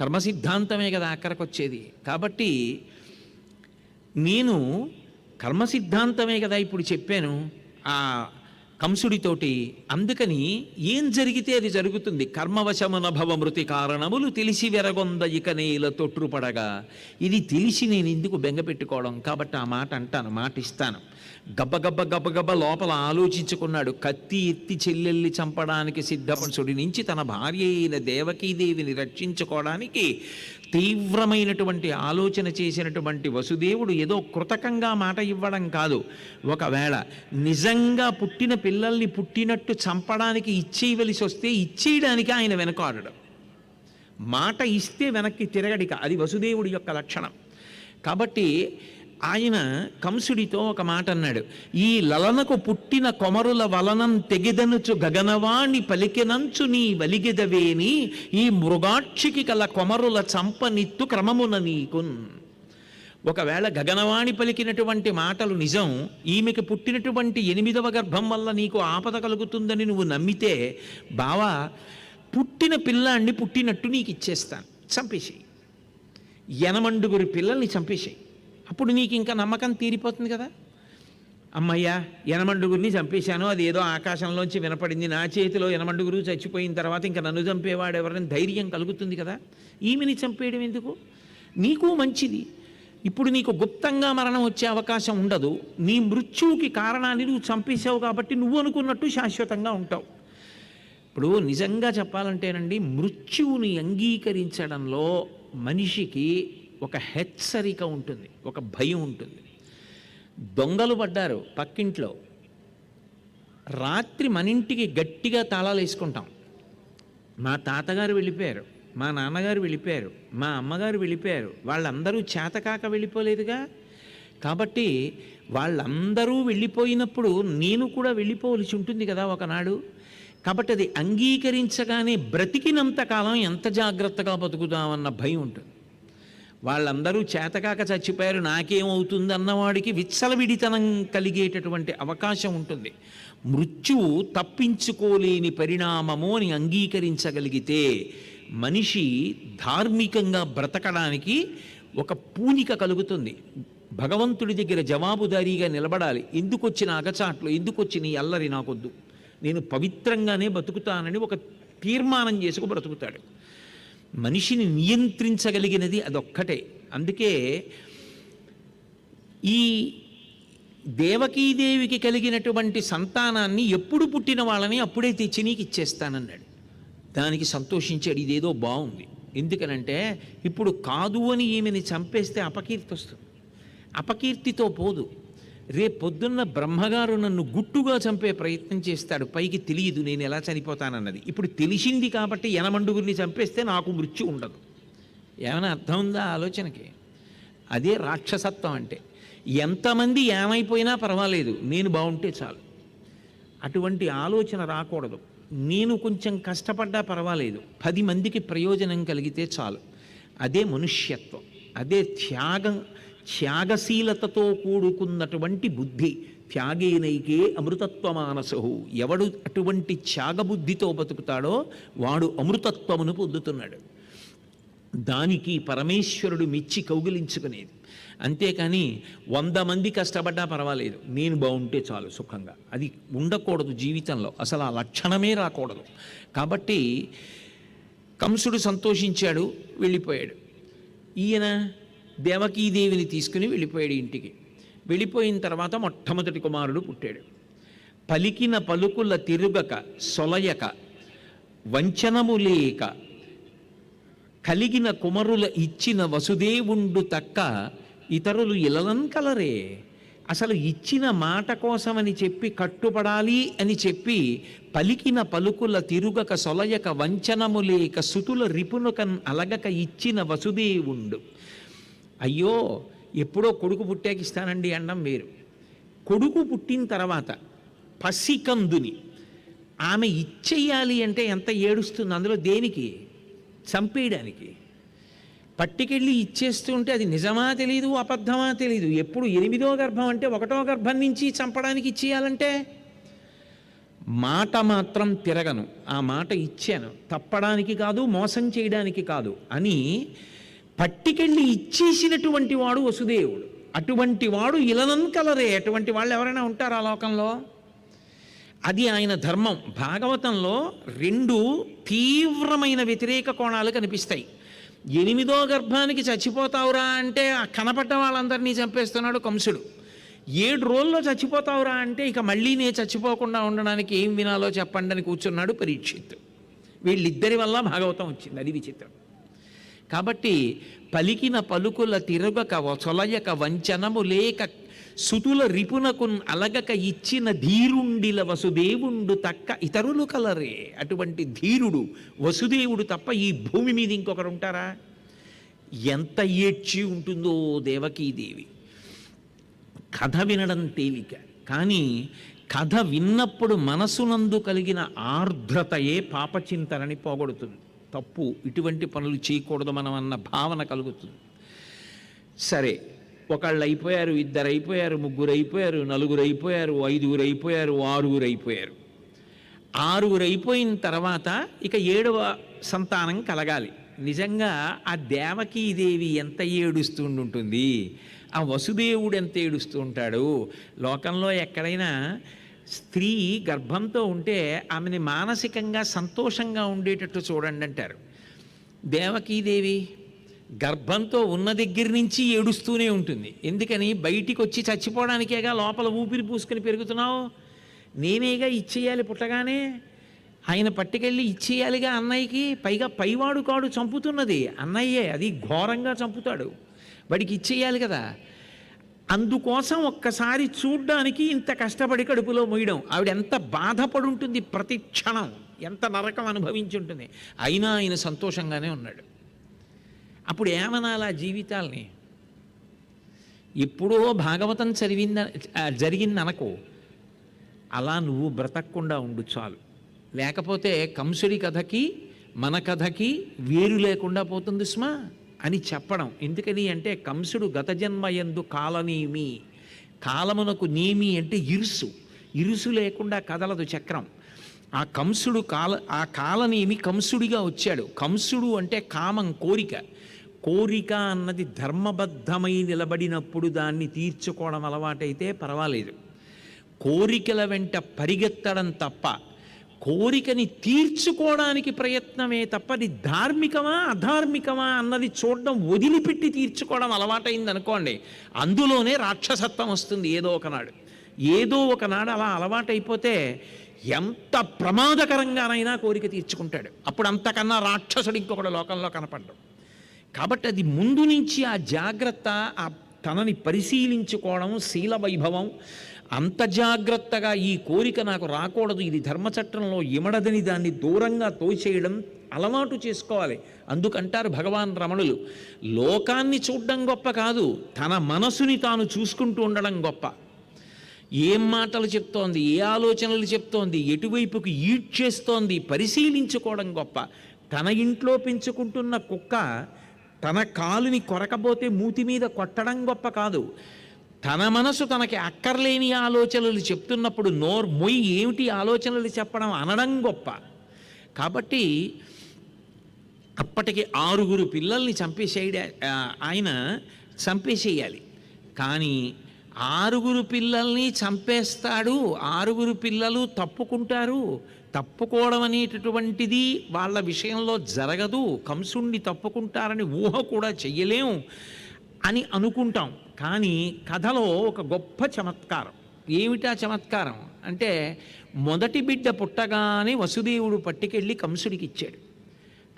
కర్మ సిద్ధాంతమే కదా అక్కడికి వచ్చేది. కాబట్టి నేను కర్మ సిద్ధాంతమే కదా ఇప్పుడు చెప్పాను ఆ కంసుడితోటి. అందుకని ఏం జరిగితే అది జరుగుతుంది. కర్మవశమున భవమృతి కారణములు తెలిసి వెరగొంద ఇక నేల తొట్టుపడగా. ఇది తెలిసి నేను ఎందుకు బెంగ పెట్టుకోవడం? కాబట్టి ఆ మాట అంటాను, మాట ఇస్తాను. గబ్బ లోపల ఆలోచించుకున్నాడు. కత్తి ఎత్తి చెల్లెల్ని చంపడానికి సిద్ధపరుచుడి నుంచి తన భార్య అయిన దేవకీదేవిని రక్షించుకోవడానికి తీవ్రమైనటువంటి ఆలోచన చేసినటువంటి వసుదేవుడు ఏదో కృతకంగా మాట ఇవ్వడం కాదు. ఒకవేళ నిజంగా పుట్టిన పిల్లల్ని పుట్టినట్టు చంపడానికి ఇచ్చేయవలసి వస్తే ఇచ్చేయడానికి ఆయన వెనకాడడం. మాట ఇస్తే వెనక్కి తిరగడిక, అది వసుదేవుడి యొక్క లక్షణం. కాబట్టి ఆయన కంసుడితో ఒక మాట అన్నాడు. ఈ లలనకు పుట్టిన కొమరుల వలనం తెగిదనుచు గగనవాణి పలికెనంచు నీ వలిగెదవేని, ఈ మృగాక్షికి కల కొమరుల చంపనిత్తు క్రమమున నీకున్. ఒకవేళ గగనవాణి పలికినటువంటి మాటలు నిజం, ఈమెకు పుట్టినటువంటి 8వ గర్భం వల్ల నీకు ఆపద కలుగుతుందని నువ్వు నమ్మితే, బావా పుట్టిన పిల్లాన్ని పుట్టినట్టు నీకు ఇచ్చేస్తాను, చంపేసేయి. 8 పిల్లల్ని చంపేసేయి. అప్పుడు నీకు ఇంకా నమ్మకం తీరిపోతుంది కదా. అమ్మయ్యా 8 చంపేశాను, అది ఏదో ఆకాశంలోంచి వినపడింది, నా చేతిలో 8 చచ్చిపోయిన తర్వాత ఇంకా నన్ను చంపేవాడు ఎవరైనా ధైర్యం కలుగుతుంది కదా. ఈమెని చంపేయడం ఎందుకు? నీకు మంచిది. ఇప్పుడు నీకు గుప్తంగా మరణం వచ్చే అవకాశం ఉండదు. నీ మృత్యువుకి కారణాన్ని నువ్వు చంపేశావు కాబట్టి నువ్వు అనుకున్నట్టు శాశ్వతంగా ఉంటావు. ఇప్పుడు నిజంగా చెప్పాలంటేనండి, మృత్యువుని అంగీకరించడంలో మనిషికి ఒక హెచ్చరిక ఉంటుంది, ఒక భయం ఉంటుంది. దొంగలు పడ్డారు పక్కింట్లో, రాత్రి మన ఇంటికి గట్టిగా తాళాలు వేసుకుంటాం. మా తాతగారు వెళ్ళిపోయారు, మా నాన్నగారు వెళ్ళిపోయారు, మా అమ్మగారు వెళ్ళిపోయారు, వాళ్ళందరూ చేతకాక వెళ్ళిపోలేదుగా. కాబట్టి వాళ్ళందరూ వెళ్ళిపోయినప్పుడు నేను కూడా వెళ్ళిపోవలసి ఉంటుంది కదా ఒకనాడు. కాబట్టి అది అంగీకరించగానే బ్రతికినంతకాలం ఎంత జాగ్రత్తగా బతుకుదామన్న భయం ఉంటుంది. వాళ్ళందరూ చేతకాక చచ్చిపోయారు, నాకేమవుతుంది అన్నవాడికి విచ్చలవిడితనం కలిగేటటువంటి అవకాశం ఉంటుంది. మృత్యువు తప్పించుకోలేని పరిణామము అని అంగీకరించగలిగితే మనిషి ధార్మికంగా బ్రతకడానికి ఒక పూనిక కలుగుతుంది. భగవంతుడి దగ్గర జవాబుదారీగా నిలబడాలి. ఎందుకు వచ్చిన అగచాట్లు, ఎందుకు వచ్చిన ఈ అల్లరి నాకొద్దు, నేను పవిత్రంగానే బతుకుతానని ఒక తీర్మానం చేసుకు బ్రతుకుతాడు. మనిషిని నియంత్రించగలిగినది అదొక్కటే. అందుకే ఈ దేవకీదేవికి కలిగినటువంటి సంతానాన్ని ఎప్పుడు పుట్టిన వాళ్ళని అప్పుడే తెచ్చి నీకు ఇచ్చేస్తానన్నాడు. దానికి సంతోషించాడు. ఇదేదో బాగుంది. ఎందుకనంటే ఇప్పుడు కాదు అని ఈమెని చంపేస్తే అపకీర్తి వస్తుంది. అపకీర్తితో పోదు. రేపొద్దున్న బ్రహ్మగారు నన్ను గుట్టుగా చంపే ప్రయత్నం చేస్తాడు. పైకి తెలియదు నేను ఎలా చనిపోతానన్నది. ఇప్పుడు తెలిసింది కాబట్టి యనమండుగురిని చంపేస్తే నాకు మృత్యు ఉండదు. ఏమైనా అర్థం ఉందా ఆలోచనకి? అదే రాక్షసత్వం అంటే. ఎంతమంది ఏమైపోయినా పర్వాలేదు, నేను బాగుంటే చాలు. అటువంటి ఆలోచన రాకూడదు. నేను కొంచెం కష్టపడ్డా పర్వాలేదు, 10 మందికి ప్రయోజనం కలిగితే చాలు. అదే మనుష్యత్వం. అదే త్యాగశీలతతో కూడుకున్నటువంటి బుద్ధి. త్యాగేనైకే అమృతత్వమానసహు. ఎవడు అటువంటి త్యాగబుద్ధితో బతుకుతాడో వాడు అమృతత్వమును పొందుతున్నాడు. దానికి పరమేశ్వరుడు మెచ్చి కౌగిలించుకునేది. అంతేకాని 100 మంది కష్టపడ్డా పర్వాలేదు, నేను బాగుంటే చాలు సుఖంగా. అది ఉండకూడదు జీవితంలో. అసలు ఆ లక్షణమే రాకూడదు. కాబట్టి కంసుడు సంతోషించాడు, వెళ్ళిపోయాడు. ఈయన దేవకీదేవిని తీసుకుని వెళ్ళిపోయాడు ఇంటికి. వెళ్ళిపోయిన తర్వాత మొట్టమొదటి కుమారుడు పుట్టాడు. పలికిన పలుకుల తిరుగక సొలయక వంచనము లేక కలిగిన కుమరుల ఇచ్చిన వసుదేవుండు తక్క ఇతరులు ఇలలం కలరే. అసలు ఇచ్చిన మాట కోసమని చెప్పి కట్టుపడాలి అని చెప్పి పలికిన పలుకుల తిరుగక సొలయక వంచనము లేక సుతుల రిపునకన్ అలగక ఇచ్చిన వసుదేవుండు. అయ్యో ఎప్పుడో కొడుకు పుట్టాక ఇస్తానండి అనడం వేరు. కొడుకు పుట్టిన తర్వాత పసికందుని ఆమె ఇచ్చేయాలి అంటే ఎంత ఏడుస్తుంది. అందులో దేనికి? చంపేయడానికి. పట్టుకెళ్ళి ఇచ్చేస్తూ ఉంటే అది నిజమా తెలీదు, అబద్ధమా తెలీదు. ఎప్పుడు 8వ గర్భం అంటే 1వ గర్భం నుంచి చంపడానికి ఇచ్చేయాలంటే మాట మాత్రం తిరగను, ఆ మాట ఇచ్చాను, తప్పడానికి కాదు, మోసం చేయడానికి కాదు అని పట్టుకెళ్ళి ఇచ్చేసినటువంటి వాడు వసుదేవుడు. అటువంటి వాడు ఇలనం కలరే. అటువంటి వాళ్ళు ఎవరైనా ఉంటారా లోకంలో? అది ఆయన ధర్మం. భాగవతంలో 2 తీవ్రమైన వ్యతిరేక కోణాలు కనిపిస్తాయి. 8వ గర్భానికి చచ్చిపోతావురా అంటే కనపడ్డ వాళ్ళందరినీ చంపేస్తున్నాడు కంసుడు. 7 రోజుల్లో చచ్చిపోతావురా అంటే ఇక మళ్ళీ నేను చచ్చిపోకుండా ఉండడానికి ఏం వినాలో చెప్పండి అని కూర్చున్నాడు పరీక్షిత్. వీళ్ళిద్దరి వల్ల భాగవతం వచ్చింది. అది విచిత్రం. కాబట్టి పలికిన పలుకుల తిరగక సొలయక వంచనము లేక సుతుల రిపునకున్ అలగక ఇచ్చిన ధీరుండిల వసుదేవుండు తక్క ఇతరులు కలరే. అటువంటి ధీరుడు వసుదేవుడు తప్ప ఈ భూమి మీద ఇంకొకరు ఉంటారా? ఎంత ఏడ్చి ఉంటుందో దేవకీదేవి. కథ వినడం తేలిక, కానీ కథ విన్నప్పుడు మనసునందు కలిగిన ఆర్ద్రతయే పాపచింతనని పోగొడుతుంది. తప్పు, ఇటువంటి పనులు చేయకూడదు మనం అన్న భావన కలుగుతుంది. సరే, ఒకళ్ళు అయిపోయారు, 2 అయిపోయారు, 3 అయిపోయారు, 4 అయిపోయారు, 5 అయిపోయారు, 6 అయిపోయారు. 6 అయిపోయిన తర్వాత ఇక 7వ సంతానం కలగాలి. నిజంగా ఆ దేవకీదేవి ఎంత ఏడుస్తుంటుంది, ఆ వసుదేవుడు ఎంత ఏడుస్తూ ఉంటాడు. లోకంలో ఎక్కడైనా స్త్రీ గర్భంతో ఉంటే ఆమెని మానసికంగా సంతోషంగా ఉండేటట్టు చూడండి అంటారు. దేవకీదేవి గర్భంతో ఉన్న దగ్గర నుంచి ఏడుస్తూనే ఉంటుంది. ఎందుకని? బయటికి వచ్చి చచ్చిపోవడానికేగా లోపల ఊపిరి పూసుకొని పెరుగుతున్నావు. నేనేగా ఇచ్చేయాలి పుట్టగానే. ఆయన పట్టుకెళ్ళి ఇచ్చేయాలిగా అన్నయ్యకి. పైగా పైవాడు కాడు చంపుతున్నది అన్నయ్యే, అది ఘోరంగా చంపుతాడు. వాడికి ఇచ్చేయాలి కదా. అందుకోసం ఒక్కసారి చూడ్డానికి ఇంత కష్టపడి కడుపులో మొయ్యడం. ఆవిడ ఎంత బాధపడి ఉంటుంది ప్రతి క్షణం, ఎంత నరకం అనుభవించి ఉంటుంది. అయినా ఆయన సంతోషంగానే ఉన్నాడు. అప్పుడు ఏమనాలా జీవితాల్ని? ఎప్పుడో భాగవతం జరిగిందనకో, అలా నువ్వు బ్రతకకుండా ఉండు చాలు. లేకపోతే కంసుడి కథకి మన కథకి వేరు లేకుండా పోతుంది స్మా అని చెప్పడం. ఎందుకని అంటే కంసుడు గత జన్మయందు కాలనేమి, కాలమునకు నేమి అంటే ఇరుసు లేకుండా కదలదు చక్రం. ఆ కాలనేమి కంసుడిగా వచ్చాడు. కంసుడు అంటే కామం, కోరిక. కోరిక అన్నది ధర్మబద్ధమై నిలబడినప్పుడు దాన్ని తీర్చుకోవడం అలవాటైతే పర్వాలేదు. కోరికల వెంట పరిగెత్తడం తప్ప, కోరికని తీర్చుకోవడానికి ప్రయత్నమే తప్ప అది ధార్మికమా అధార్మికమా అన్నది చూడడం వదిలిపెట్టి తీర్చుకోవడం అలవాటైంది అనుకోండి, అందులోనే రాక్షసత్వం వస్తుంది ఏదో ఒకనాడు అలా అలవాటైపోతే ఎంత ప్రమాదకరంగానైనా కోరిక తీర్చుకుంటాడు. అప్పుడు అంతకన్నా రాక్షసుడు ఇంకొకడు లోకంలో కనపడ్డం. కాబట్టి అది ముందు నుంచి ఆ జాగ్రత్త, ఆ తనని పరిశీలించుకోవడం, శీల వైభవం, అంత జాగ్రత్తగా ఈ కోరిక నాకు రాకూడదు, ఇది ధర్మచట్టంలో ఇమడదని దాన్ని దూరంగా తోచేయడం అలవాటు చేసుకోవాలి. అందుకంటారు భగవాన్ రమణులు, లోకాన్ని చూడడం గొప్ప కాదు, తన మనసుని తాను చూసుకుంటూ ఉండడం గొప్ప. ఏం మాటలు చెప్తోంది, ఏ ఆలోచనలు చెప్తోంది, ఎటువైపుకి ఈడ్చేస్తోంది పరిశీలించుకోవడం గొప్ప. తన ఇంట్లో పెంచుకుంటున్న కుక్క తన కాలుని కొరకబోతే మూతి మీద కొట్టడం గొప్ప కాదు, తన మనసు తనకి అక్కర్లేని ఆలోచనలు చెప్తున్నప్పుడు మొయ్యి ఏమిటి ఆలోచనలు చెప్పడం అనడం గొప్ప. కాబట్టి అప్పటికి 6 పిల్లల్ని ఆయన చంపేసేయాలి. కానీ 6 పిల్లల్ని చంపేస్తాడు, 6 పిల్లలు తప్పుకుంటారు. తప్పుకోవడం అనేటటువంటిది వాళ్ళ విషయంలో జరగదు, కంసుణ్ణి తప్పుకుంటారని ఊహ కూడా చెయ్యలేము అని అనుకుంటాం. కానీ కథలో ఒక గొప్ప చమత్కారం. ఏమిటా చమత్కారం అంటే, మొదటి బిడ్డ పుట్టగానే వసుదేవుడు పట్టుకెళ్ళి కంసుడికి ఇచ్చాడు.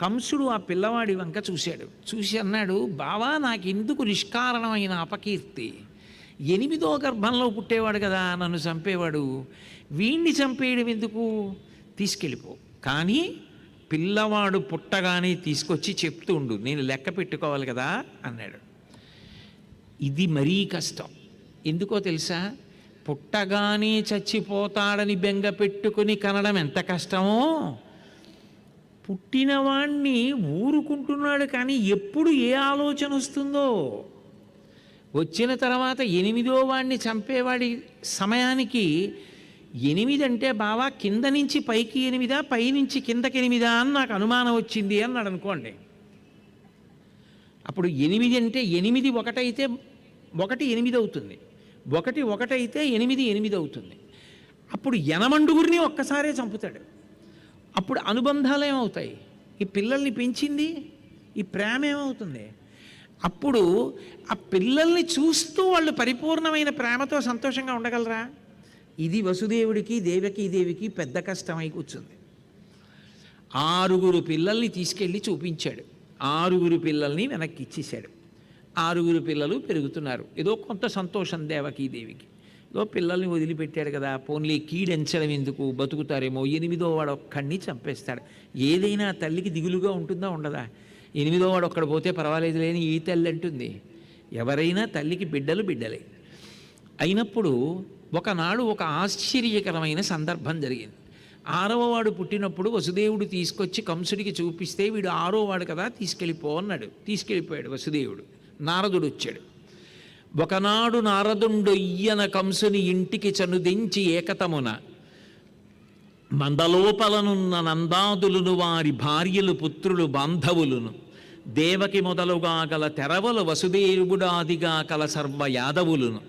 కంసుడు ఆ పిల్లవాడి వంక చూశాడు, చూసి అన్నాడు, బావా నాకెందుకు నిష్కారణమైన అపకీర్తి, 8వ గర్భంలో పుట్టేవాడు కదా నన్ను చంపేవాడు, వీణ్ణి చంపేయడం ఎందుకు, తీసుకెళ్ళిపో. కానీ పిల్లవాడు పుట్టగానే తీసుకొచ్చి చెప్తూ ఉండు, నేను లెక్క పెట్టుకోవాలి కదా అన్నాడు. ఇది మరీ కష్టం. ఎందుకో తెలుసా, పుట్టగానే చచ్చిపోతాడని బెంగ పెట్టుకుని కనడం ఎంత కష్టమో, పుట్టినవాణ్ణి ఊరుకుంటున్నాడు కానీ ఎప్పుడు ఏ ఆలోచన వస్తుందో, వచ్చిన తర్వాత 8వ వాడిని చంపేవాడి సమయానికి 8 అంటే బావా కింద నుంచి పైకి 8, పైనుంచి కిందకి 8 అని నాకు అనుమానం వచ్చింది అన్నాడు అనుకోండి. అప్పుడు 8 అంటే 8 ఒకటైతే 1 8 అవుతుంది, 1 1 అయితే 8 8 అవుతుంది. అప్పుడు 8 ఒక్కసారే చంపుతాడు. అప్పుడు అనుబంధాలు ఏమవుతాయి, ఈ పిల్లల్ని పెంచింది ఈ ప్రేమ ఏమవుతుంది. అప్పుడు ఆ పిల్లల్ని చూస్తూ వాళ్ళు పరిపూర్ణమైన ప్రేమతో సంతోషంగా ఉండగలరా? ఇది వసుదేవుడికి దేవికి పెద్ద కష్టమై కూర్చుంది. 6 పిల్లల్ని తీసుకెళ్ళి చూపించాడు, 6 పిల్లల్ని వెనక్కి ఇచ్చేశాడు. 6 పిల్లలు పెరుగుతున్నారు, ఏదో కొంత సంతోషం దేవికి. ఏదో పిల్లల్ని వదిలిపెట్టాడు కదా, పోన్లీ కీడెంచడం ఎందుకు, బతుకుతారేమో, 8వ వాడు ఒక్కడిని చంపేస్తాడు. ఏదైనా తల్లికి దిగులుగా ఉంటుందా, ఉండదా? 8వ వాడు ఒక్కడ పోతే పర్వాలేదు లేని ఈ తల్లి అంటుంది. ఎవరైనా తల్లికి బిడ్డలే. అయినప్పుడు ఒకనాడు ఒక ఆశ్చర్యకరమైన సందర్భం జరిగింది. 6వ వాడు పుట్టినప్పుడు వసుదేవుడు తీసుకొచ్చి కంసుడికి చూపిస్తే, వీడు 6వ వాడు కదా తీసుకెళ్ళిపో అన్నాడు. తీసుకెళ్ళిపోయాడు వసుదేవుడు. నారదుడు వచ్చాడు. ఒకనాడు నారదుండు ఇయ్యన కంసుని ఇంటికి చనుదించి ఏకతమున మందలోపలనున్న నందాదులను వారి భార్యలు పుత్రులు బాంధవులను దేవకి మొదలుగా గల తెరవలు వసుదేవుడాదిగా కల సర్వ యాదవులను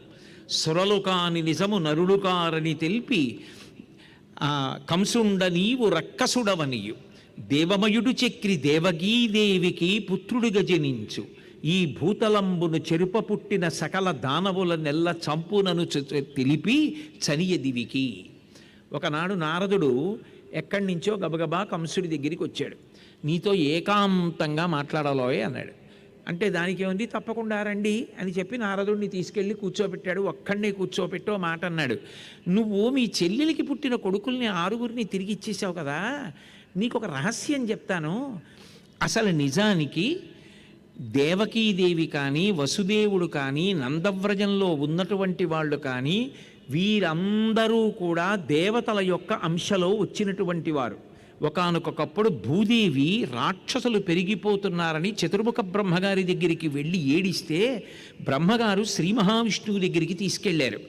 సురలు కాని నిజము నరుడు కారని తెలిపి కంసుండ నీవు రక్కసుడవనియు దేవమయుడు చక్రి దేవగీదేవికి పుత్రుడిగా జనించు ఈ భూతలంబును చెరుప పుట్టిన సకల దానవుల నెల్ల చంపునను తెలిపి చనియదివికి. ఒకనాడు నారదుడు ఎక్కడి నుంచో గబగబా కంసుడి దగ్గరికి వచ్చాడు. నీతో ఏకాంతంగా మాట్లాడాలోయే అన్నాడు. అంటే దానికి ఏముంది, తప్పకుండా రండి అని చెప్పి నారదుడిని తీసుకెళ్ళి కూర్చోబెట్టాడు. ఒక్కడినే కూర్చోబెట్టో మాట అన్నాడు, నువ్వు మీ చెల్లెలికి పుట్టిన కొడుకుల్ని 6 తిరిగి ఇచ్చేసావు కదా, నీకు ఒక రహస్యం చెప్తాను. అసలు నిజానికి దేవకీదేవి కానీ వసుదేవుడు కానీ నందవ్రజంలో ఉన్నటువంటి వాళ్ళు కానీ వీరందరూ కూడా దేవతల యొక్క అంశలో వచ్చినటువంటి వారు. ఒకానొకప్పుడు భూదేవి రాక్షసులు పెరిగిపోతున్నారని చతుర్ముఖ బ్రహ్మగారి దగ్గరికి వెళ్ళి ఏడిస్తే బ్రహ్మగారు శ్రీ మహావిష్ణువు దగ్గరికి తీసుకెళ్లారు.